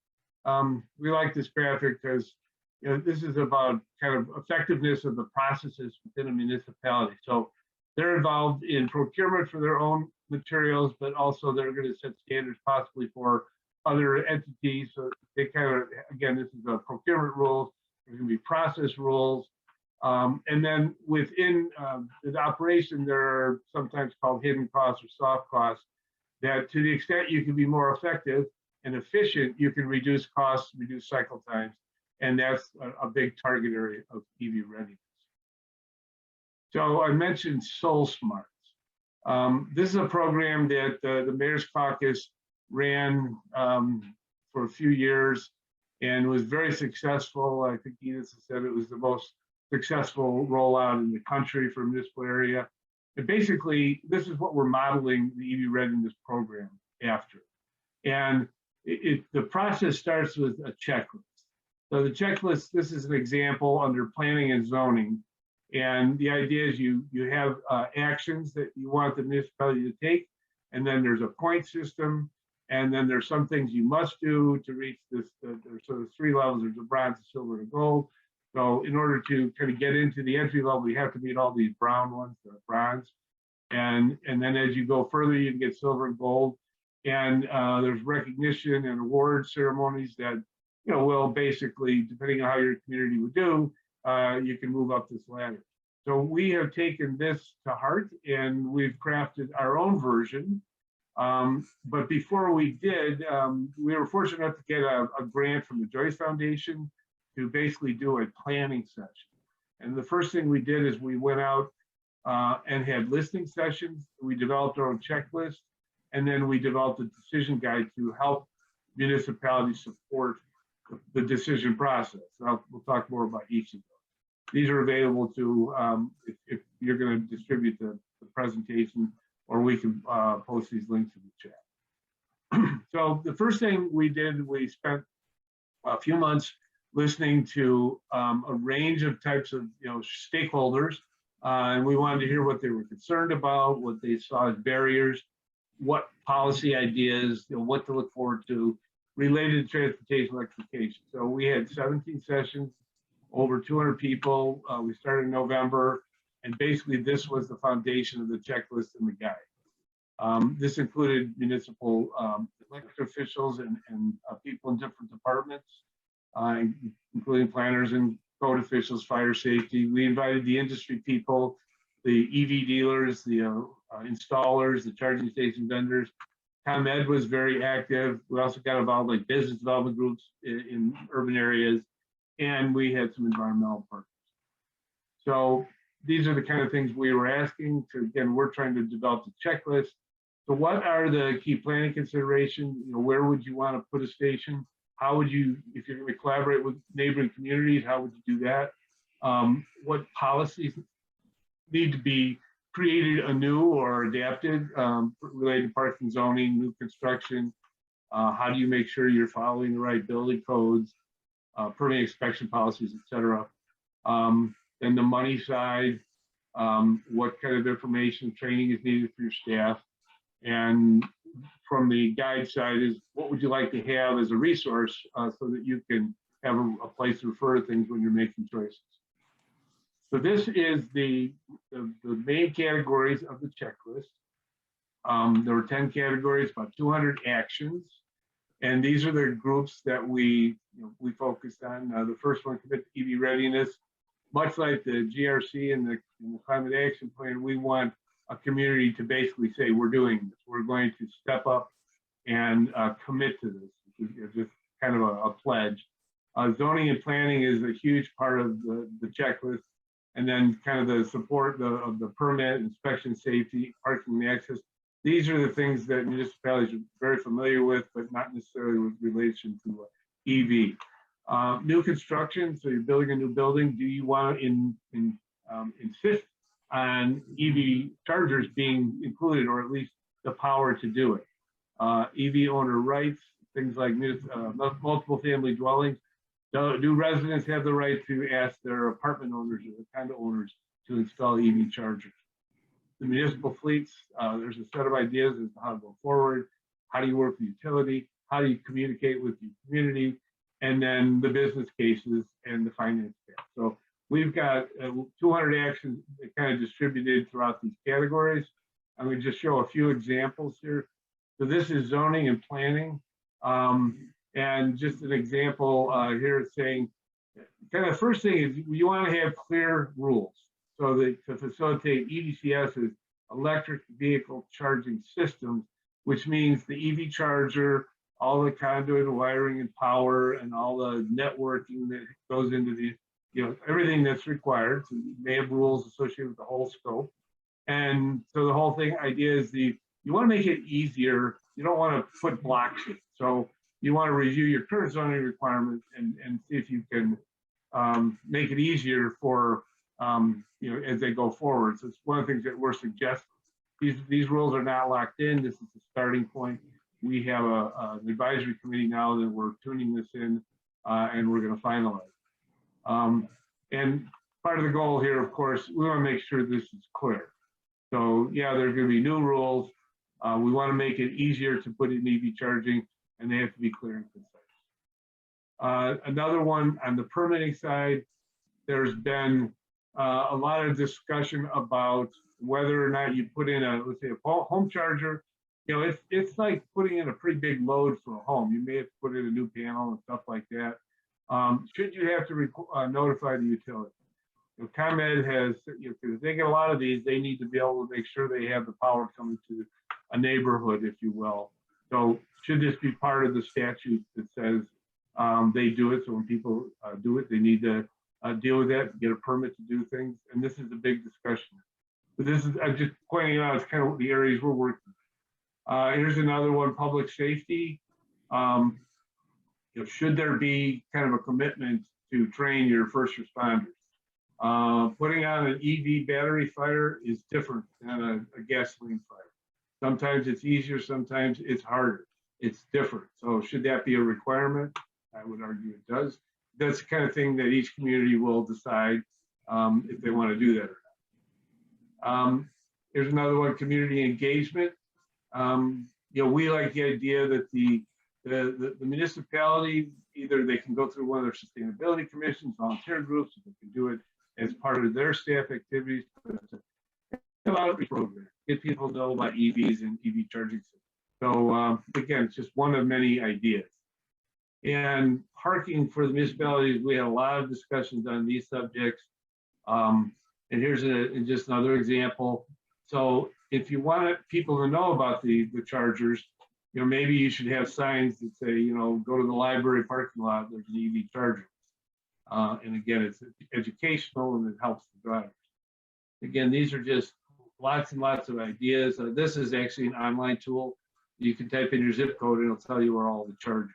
we like this graphic because this is about kind of effectiveness of the processes within a municipality. So they're involved in procurement for their own materials, but also they're going to set standards possibly for other entities. So they kind of, again, this is a procurement rules, there's going to be process rules. And then within the operation, there are sometimes called hidden costs or soft costs that to the extent you can be more effective and efficient, you can reduce costs, reduce cycle times. And that's a big target area of EV readiness. So I mentioned Soul Smarts. This is a program that the Mayors Caucus ran for a few years and was very successful. I think Edith said it was the most successful rollout in the country for a municipal area. And basically, this is what we're modeling the EV Readiness program after. And the process starts with a checklist. So the checklist, this is an example under planning and zoning. And the idea is you have actions that you want the municipality to take, and then there's a point system, and then there's some things you must do to reach this. So there's three levels: there's a bronze, a silver, and a gold. So in order to kind of get into the entry level, you have to meet all these brown ones, the bronze, and then as you go further, you can get silver and gold. And there's recognition and award ceremonies that will basically, depending on how your community would do, you can move up this ladder. So we have taken this to heart and we've crafted our own version. But before we did, we were fortunate enough to get a grant from the Joyce Foundation to basically do a planning session. And the first thing we did is we went out and had listening sessions. We developed our own checklist, and then we developed a decision guide to help municipalities support the decision process. We'll talk more about each of those. These are available to, if you're going to distribute the presentation, or we can post these links in the chat. So the first thing we did, we spent a few months listening to a range of types of stakeholders, and we wanted to hear what they were concerned about, what they saw as barriers, what policy ideas, what to look forward to related to transportation electrification. So we had 17 sessions, over 200 people. We started in November, and basically this was the foundation of the checklist and the guide. This included municipal elected officials and people in different departments, including planners and code officials, fire safety. We invited the industry people, the EV dealers, the installers, the charging station vendors. ComEd was very active. We also got involved like business development groups in urban areas, and we had some environmental partners. So these are the kind of things we were asking to, again, we're trying to develop the checklist. So what are the key planning considerations? Where would you want to put a station? How would you, if you're going to collaborate with neighboring communities, how would you do that? What policies need to be created anew or adapted related to parks and zoning, new construction? How do you make sure you're following the right building codes, permitting inspection policies, et cetera? Then the money side, what kind of information training is needed for your staff? And from the guide side is what would you like to have as a resource so that you can have a place to refer to things when you're making choices. So this is the main categories of the checklist. There were 10 categories, about 200 actions. And these are the groups that we focused on. The first one, commit to EV readiness. Much like the GRC and the Climate Action Plan, we want a community to basically say, we're doing this. We're going to step up and commit to this. It's just kind of a pledge. Zoning and planning is a huge part of the checklist. And then kind of the support of the permit, inspection, safety, parking and access. These are the things that municipalities are very familiar with, but not necessarily with relation to EV. New construction, so you're building a new building. Do you want to insist on EV chargers being included, or at least the power to do it? EV owner rights, things like multiple family dwellings. Do residents have the right to ask their apartment owners or the condo owners to install EV chargers? The municipal fleets, there's a set of ideas as to how to go forward. How do you work with utility? How do you communicate with your community? And then the business cases and the finance gap. So we've got 200 actions kind of distributed throughout these categories. I'm going to just show a few examples here. So this is zoning and planning. And just an example here is saying, kind of the first thing is you want to have clear rules. So that to facilitate EVCS's electric vehicle charging systems, which means the EV charger, all the conduit wiring and power and all the networking that goes into the, everything that's required. So you may have rules associated with the whole scope. And so the whole thing idea is you want to make it easier. You don't want to put blocks in. So you want to review your current zoning requirements and see if you can make it easier for as they go forward. So it's one of the things that we're suggesting. These rules are not locked in. This is the starting point. We have an advisory committee now that we're tuning this in, and we're going to finalize. And part of the goal here, of course, we want to make sure this is clear. So yeah, there's going to be new rules. We want to make it easier to put in EV charging, and they have to be clear and concise. Another one on the permitting side, there's been a lot of discussion about whether or not you put in let's say a home charger. It's like putting in a pretty big load for a home. You may have to put in a new panel and stuff like that. Should you have to notify the utility? ComEd has, because they get a lot of these, they need to be able to make sure they have the power coming to a neighborhood, if you will. So should this be part of the statute that says they do it? So when people do it, they need to deal with that, get a permit to do things. And this is a big discussion. But this is, I'm just pointing out, it's kind of the areas we're working. Here's another one, public safety. Should there be kind of a commitment to train your first responders? Putting on an EV battery fire is different than a gasoline fire. Sometimes it's easier, sometimes it's harder. It's different. So should that be a requirement? I would argue it does. That's the kind of thing that each community will decide if they want to do that or not. Here's another one, community engagement. We like the idea that the municipality, either they can go through one of their sustainability commissions, volunteer groups, or they can do it as part of their staff activities. Program, get people to know about EVs and EV charging systems. So again, it's just one of many ideas. And parking for the municipalities, we had a lot of discussions on these subjects. And here's just another example. So if you want people to know about the chargers, maybe you should have signs that say, go to the library parking lot, there's an EV charger. And again, it's educational and it helps the drivers. Again, these are just lots and lots of ideas. This is actually an online tool. You can type in your zip code and it'll tell you where all the chargers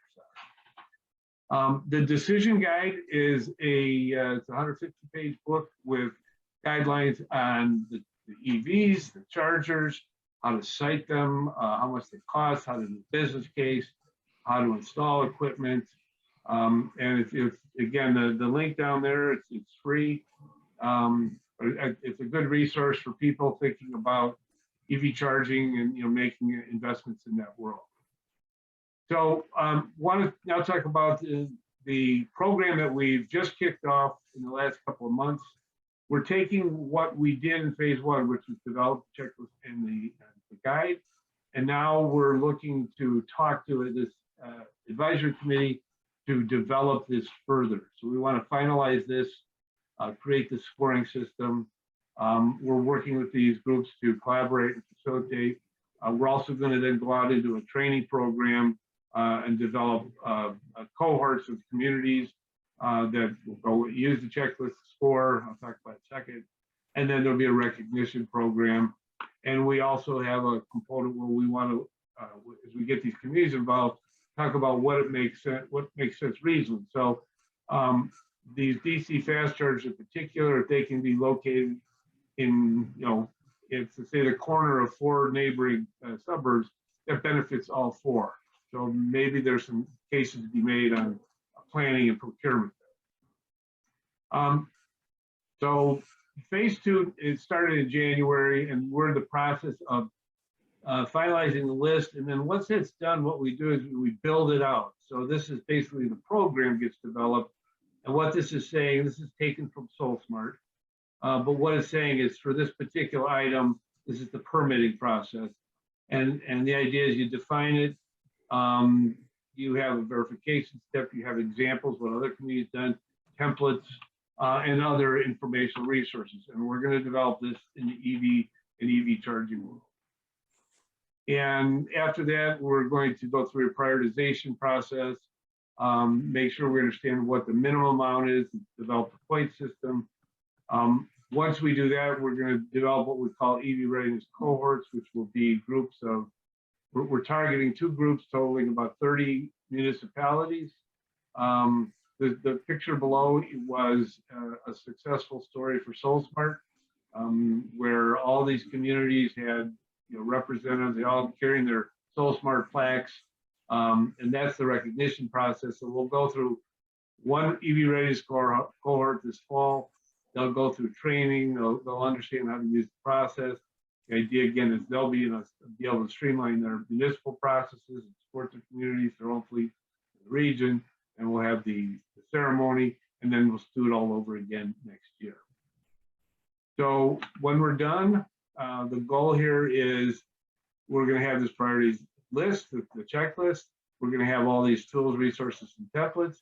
are. The decision guide is it's a 150-page book with guidelines on the EVs, the chargers, how to site them, how much they cost, how to do business case, how to install equipment. And it's again, the link down there, it's free. It's a good resource for people thinking about EV charging and making investments in that world. So want to now talk about the program that we've just kicked off in the last couple of months, we're taking what we did in phase one, which was develop the checklist and the guide. And now we're looking to talk to this advisory committee to develop this further. So we want to finalize this, create the scoring system. We're working with these groups to collaborate and facilitate. We're also going to then go out into a training program and develop cohorts of communities that will go use the checklist score. I'll talk about it in a second. And then there'll be a recognition program. And we also have a component where we want to, as we get these communities involved, talk about what makes sense regionally. So these DC fast chargers in particular, if they can be located in, it's to say the corner of 4 neighboring suburbs, that benefits all 4. So maybe there's some cases to be made on planning and procurement. So phase 2, it started in January, and we're in the process of finalizing the list. And then once it's done, what we do is we build it out. So this is basically the program gets developed. And what this is saying, this is taken from SoulSmart. But what it's saying is for this particular item, this is the permitting process. And the idea is you define it. You have a verification step. You have examples, what other communities done, templates, and other informational resources. And we're going to develop this in the EV and EV charging world. And after that, we're going to go through a prioritization process, make sure we understand what the minimum amount is, develop a point system. Once we do that, we're going to develop what we call EV readiness cohorts, which will be groups of, we're targeting 2 groups totaling about 30 municipalities. The picture below was a successful story for SoulSmart, where all these communities had representatives, they all carrying their SoulSmart plaques, and that's the recognition process. So we'll go through 1 EV readiness cohort this fall. They'll go through training. They'll understand how to use the process. The idea again is they'll be able to streamline their municipal processes and support their communities, their own fleet, the region, and we'll have the ceremony, and then we'll do it all over again next year. So when we're done, the goal here is we're going to have this priorities list, the checklist. We're going to have all these tools, resources, and templates.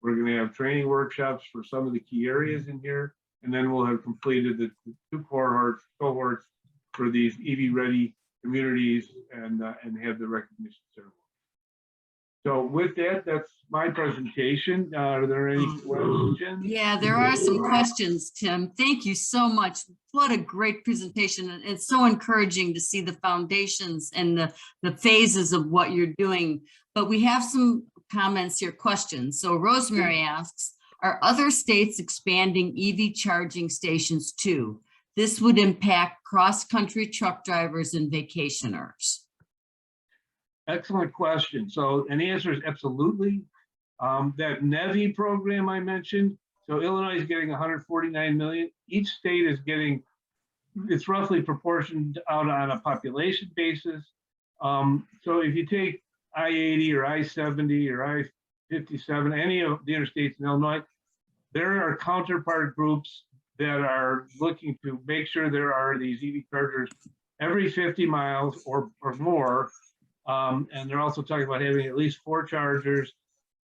We're going to have training workshops for some of the key areas in here. And then we'll have completed the 2 cohorts for these EV ready communities and have the recognition ceremony. So with that, that's my presentation. Are there any questions? Yeah, there are some questions, Tim. Thank you so much. What a great presentation. And it's so encouraging to see the foundations and the phases of what you're doing. But we have some comments here, questions. So Rosemary asks, are other states expanding EV charging stations too? This would impact cross-country truck drivers and vacationers. Excellent question. So, and the answer is absolutely. That NEVI program I mentioned, so Illinois is getting 149 million. Each state is getting, it's roughly proportioned out on a population basis. So if you take I-80 or I-70 or I-57, any of the interstates in Illinois, there are counterpart groups that are looking to make sure there are these EV chargers every 50 miles or more. And they're also talking about having at least 4 chargers,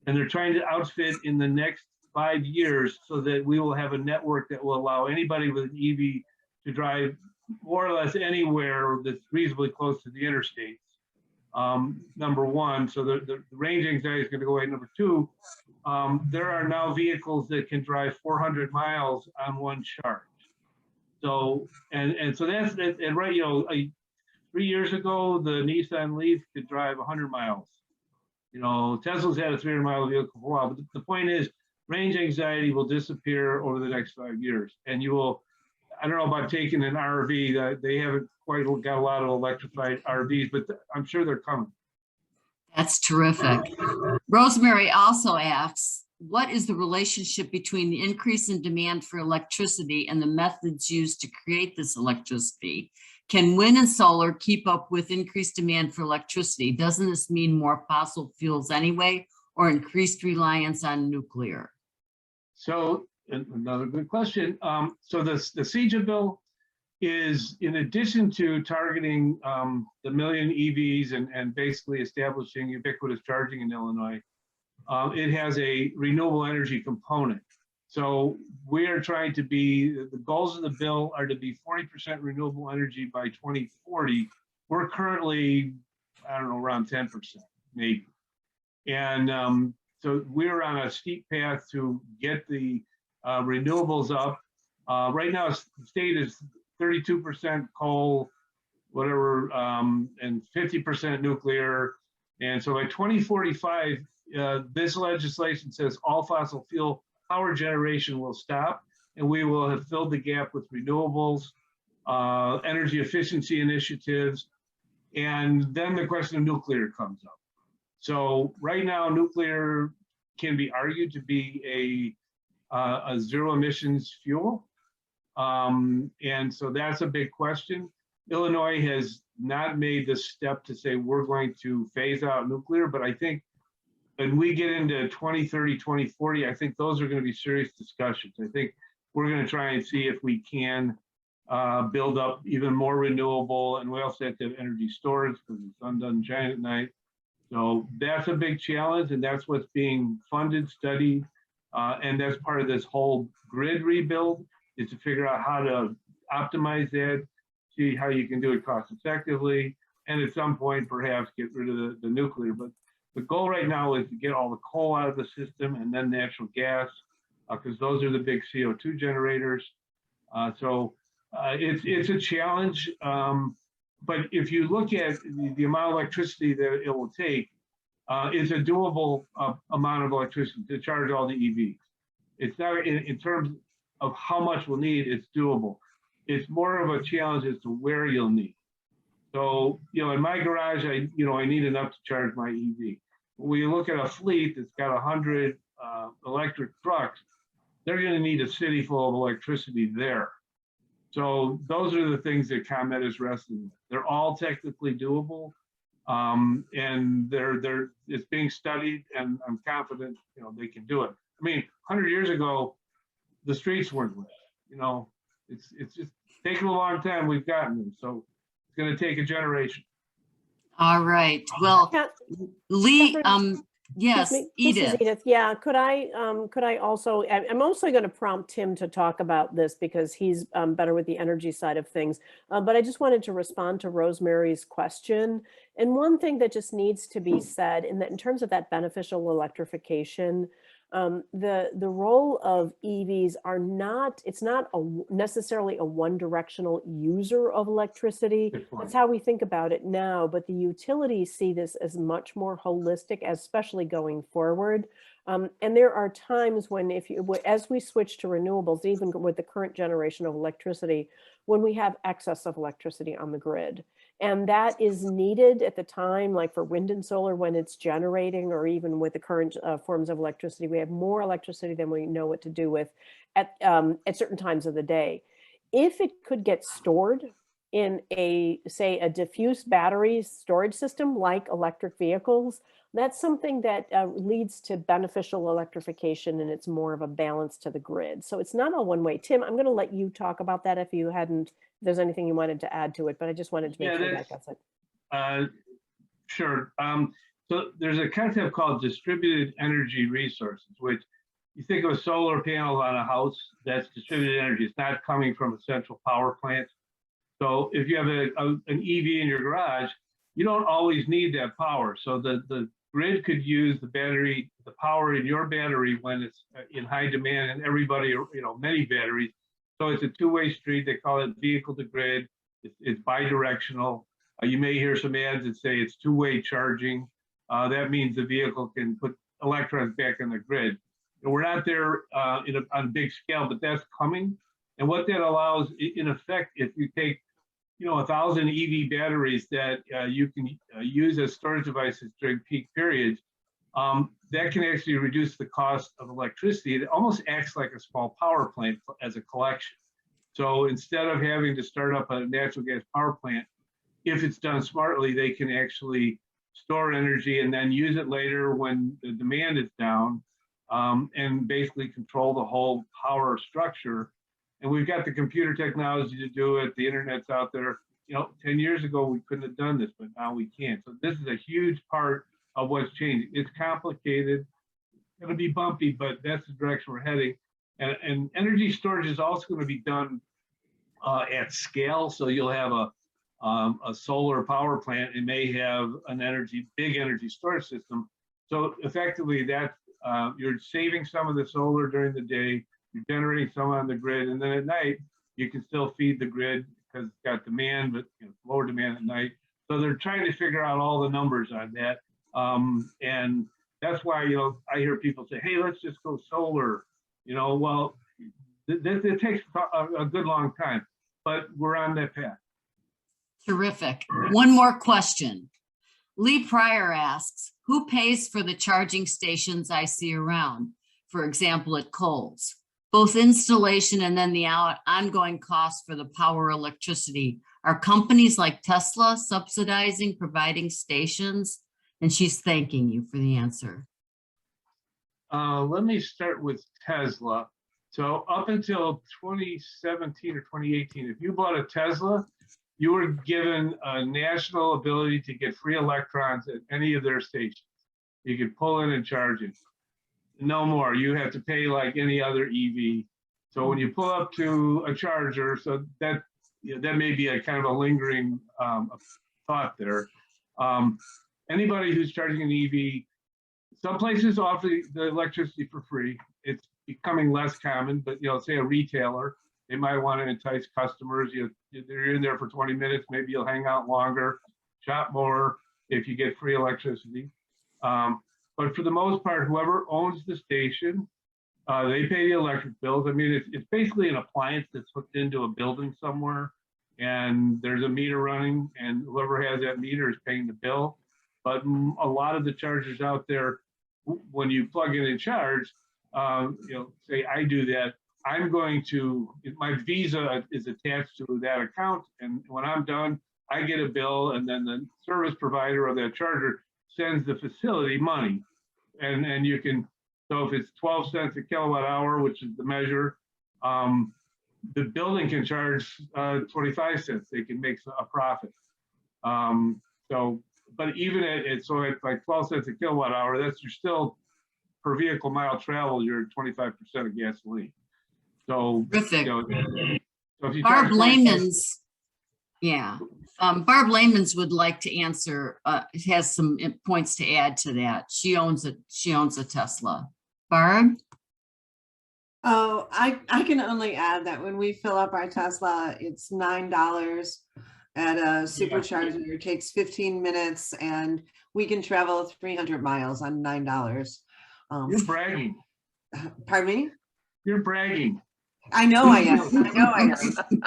and they're trying to outfit in the next 5 years so that we will have a network that will allow anybody with an EV to drive more or less anywhere that's reasonably close to the interstates. Number one, so the range anxiety is going to go away. Number 2, there are now vehicles that can drive 400 miles on 1 charge. So, and so that's, and right, 3 years ago, the Nissan Leaf could drive 100 miles. Tesla's had a 300-mile vehicle for a while, but the point is range anxiety will disappear over the next 5 years. And you will, I don't know about taking an RV, they haven't quite got a lot of electrified RVs, but I'm sure they're coming. That's terrific. Rosemary also asks, what is the relationship between the increase in demand for electricity and the methods used to create this electricity? Can wind and solar keep up with increased demand for electricity? Doesn't this mean more fossil fuels anyway, or increased reliance on nuclear? So another good question. So the CEJA bill is, in addition to targeting the million EVs and basically establishing ubiquitous charging in Illinois, it has a renewable energy component. So we are trying to be, the goals of the bill are to be 40% renewable energy by 2040. We're currently, I don't know, around 10%, maybe. And so we're on a steep path to get the renewables up. Right now, the state is 32% coal, whatever, and 50% nuclear. And so by 2045, this legislation says all fossil fuel power generation will stop, and we will have filled the gap with renewables, energy efficiency initiatives, and then the question of nuclear comes up. So right now, nuclear can be argued to be a zero emissions fuel. And so that's a big question. Illinois has not made the step to say we're going to phase out nuclear, but I think when we get into 2030, 2040, I think those are going to be serious discussions. I think we're going to try and see if we can build up even more renewable, and we also have to have energy storage because the sun doesn't shine at night. So that's a big challenge, and that's what's being funded, studied, and that's part of this whole grid rebuild, is to figure out how to optimize that, see how you can do it cost effectively, and at some point perhaps get rid of the nuclear. But the goal right now is to get all the coal out of the system and then natural gas, because those are the big CO2 generators. So it's a challenge. But if you look at the amount of electricity that it will take, it's a doable amount of electricity to charge all the EVs. It's not in terms of how much we'll need, it's doable. It's more of a challenge as to where you'll need. So, in my garage, I need enough to charge my EV. When you look at a fleet that's got 100 electric trucks, they're going to need a city full of electricity there. So those are the things that ComEd is wrestling with. They're all technically doable, and it's being studied, and I'm confident they can do it. I mean, 100 years ago, the streets weren't lit. It's just taken a long time. We've gotten them, so it's going to take a generation. All right. Well, Lee, yes, Edith. Edith. Yeah, could I also, I'm also going to prompt Tim to talk about this because he's better with the energy side of things. But I just wanted to respond to Rosemary's question. And one thing that just needs to be said in terms of that beneficial electrification, the role of EVs it's not necessarily a one-directional user of electricity. That's how we think about it now, but the utilities see this as much more holistic, especially going forward. And there are times when as we switch to renewables, even with the current generation of electricity, when we have excess of electricity on the grid. And that is needed at the time, like for wind and solar, when it's generating, or even with the current forms of electricity, we have more electricity than we know what to do with at certain times of the day. If it could get stored in say a diffuse battery storage system like electric vehicles, that's something that leads to beneficial electrification, and it's more of a balance to the grid. So it's not a one-way. Tim, I'm going to let you talk about that if there's anything you wanted to add to it, but I just wanted to make sure that got said. Sure. So there's a concept called distributed energy resources, which you think of a solar panel on a house, that's distributed energy. It's not coming from a central power plant. So if you have an EV in your garage, you don't always need that power. So the grid could use the power in your battery when it's in high demand, and everybody, many batteries. So it's a two-way street. They call it vehicle to grid. It's bi-directional. You may hear some ads that say it's two-way charging. That means the vehicle can put electrons back on the grid. And we're not there on a big scale, but that's coming. And what that allows, in effect, if you take 1,000 EV batteries that you can use as storage devices during peak periods, that can actually reduce the cost of electricity. It almost acts like a small power plant as a collection. So instead of having to start up a natural gas power plant, if it's done smartly, they can actually store energy and then use it later when the demand is down, and basically control the whole power structure. And we've got the computer technology to do it. The internet's out there. 10 years ago, we couldn't have done this, but now we can. So this is a huge part of what's changing. It's complicated. It's going to be bumpy, but that's the direction we're heading. And energy storage is also going to be done at scale. So you'll have a solar power plant. It may have an big energy storage system. So effectively, that you're saving some of the solar during the day. You're generating some on the grid, and then at night you can still feed the grid because it's got demand, but lower demand at night. So they're trying to figure out all the numbers on that, and that's why I hear people say, "Hey, let's just go solar." Well, it takes a good long time, but we're on that path. Terrific. One more question. Lee Pryor asks, who pays for the charging stations I see around? For example, at Kohl's, both installation and then the ongoing cost for the power electricity. Are companies like Tesla subsidizing, providing stations? And she's thanking you for the answer. Let me start with Tesla. So up until 2017 or 2018, if you bought a Tesla, you were given a national ability to get free electrons at any of their stations. You could pull in and charge it. No more. You have to pay like any other EV. So when you pull up to a charger, so that may be a kind of a lingering thought there. Anybody who's charging an EV, some places offer the electricity for free. It's becoming less common, but say a retailer, they might want to entice customers. They're in there for 20 minutes. Maybe you'll hang out longer, shop more if you get free electricity. But for the most part, whoever owns the station, they pay the electric bills. I mean, it's basically an appliance that's hooked into a building somewhere, and there's a meter running, and whoever has that meter is paying the bill. But a lot of the chargers out there, when you plug in and charge, say I do that, I'm going to, my Visa is attached to that account, and when I'm done, I get a bill, and then the service provider of that charger sends the facility money. And you can, so if it's 12 cents a kilowatt hour, which is the measure, the building can charge 25 cents. They can make a profit. But even at like 12 cents a kilowatt hour, you're still, per vehicle mile travel, you're at 25% of gasoline. So, Terrific. so if you Barb charge 25 Layman's, Barb Layman's would like to answer, has some points to add to that. She owns a Tesla. Barb? Oh, I can only add that when we fill up our Tesla, it's $9 at a supercharger. It takes 15 minutes and we can travel 300 miles on $9. You're bragging. Pardon me? You're bragging. I know I am. I know I am.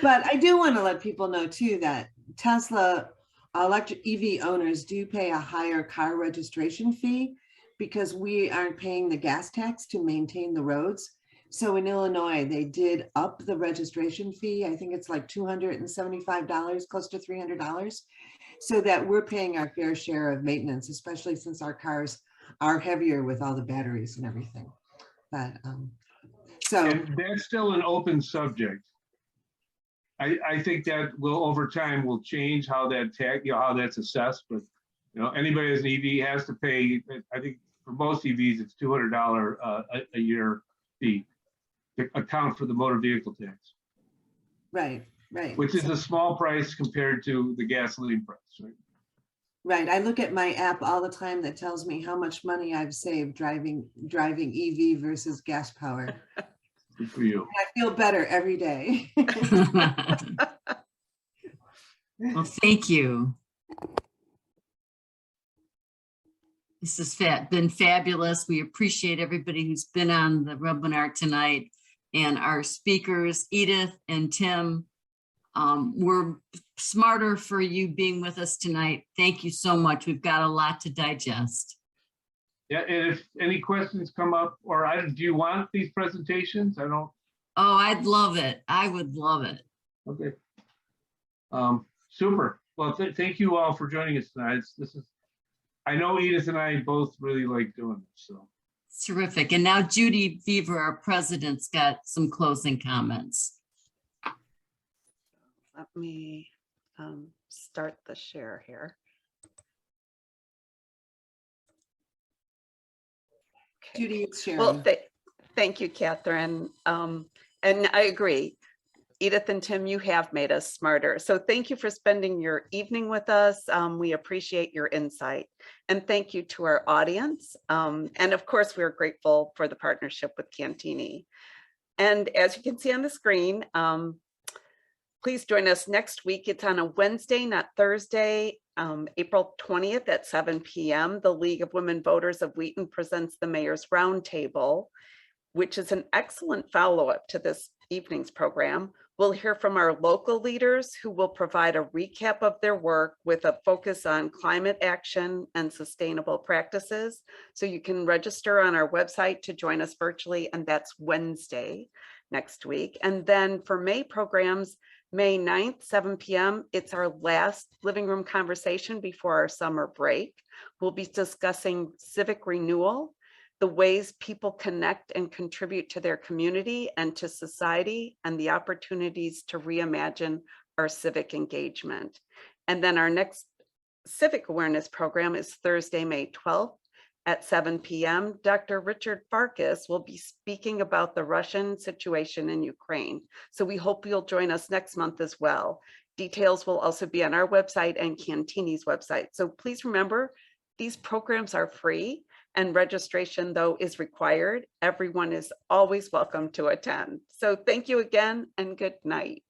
But I do want to let people know too that Tesla electric EV owners do pay a higher car registration fee because we aren't paying the gas tax to maintain the roads. So in Illinois, they did up the registration fee. I think it's like $275, close to $300, so that we're paying our fair share of maintenance, especially since our cars are heavier with all the batteries and everything. But so and that's still an open subject. I think that will over time will change how that how that's assessed. But anybody as an EV has to pay. I think for most EVs it's $200 a year fee to account for the motor vehicle tax. right. Which is a small price compared to the gasoline price, right? Right. I look at my app all the time that tells me how much money I've saved driving EV versus gas power. Good for you. I feel better every day. Well, thank you. This has been fabulous. We appreciate everybody who's been on the webinar tonight and our speakers, Edith and Tim. We're smarter for you being with us tonight. Thank you so much. We've got a lot to digest. Yeah, and if any questions come up, or do you want these presentations? I don't. Oh, I'd love it. I would love it. Okay. Super. Well, thank you all for joining us tonight. I know Edith and I both really like doing this, so. Terrific. And now Judy Beaver, our president's got some closing comments. Let me start the share here. Judy, it's Sharon. Well, thank you, Catherine. And I agree. Edith and Tim, you have made us smarter. So thank you for spending your evening with us. We appreciate your insight. And thank you to our audience. And of course, we're grateful for the partnership with Cantini. And as you can see on the screen, please join us next week. It's on a Wednesday, not Thursday, April 20th at 7 p.m. The League of Women Voters of Wheaton presents the Mayor's Roundtable, which is an excellent follow-up to this evening's program. We'll hear from our local leaders who will provide a recap of their work with a focus on climate action and sustainable practices. So you can register on our website to join us virtually, and that's Wednesday next week. And then for May programs, May 9th, 7 p.m., it's our last living room conversation before our summer break. We'll be discussing civic renewal, the ways people connect and contribute to their community and to society, and the opportunities to reimagine our civic engagement. And then our next civic awareness program is Thursday, May 12th at 7 p.m. Dr. Richard Farkas will be speaking about the Russian situation in Ukraine. So we hope you'll join us next month as well. Details will also be on our website and Cantini's website. So please remember, these programs are free, and registration, though, is required. Everyone is always welcome to attend. So thank you again and good night.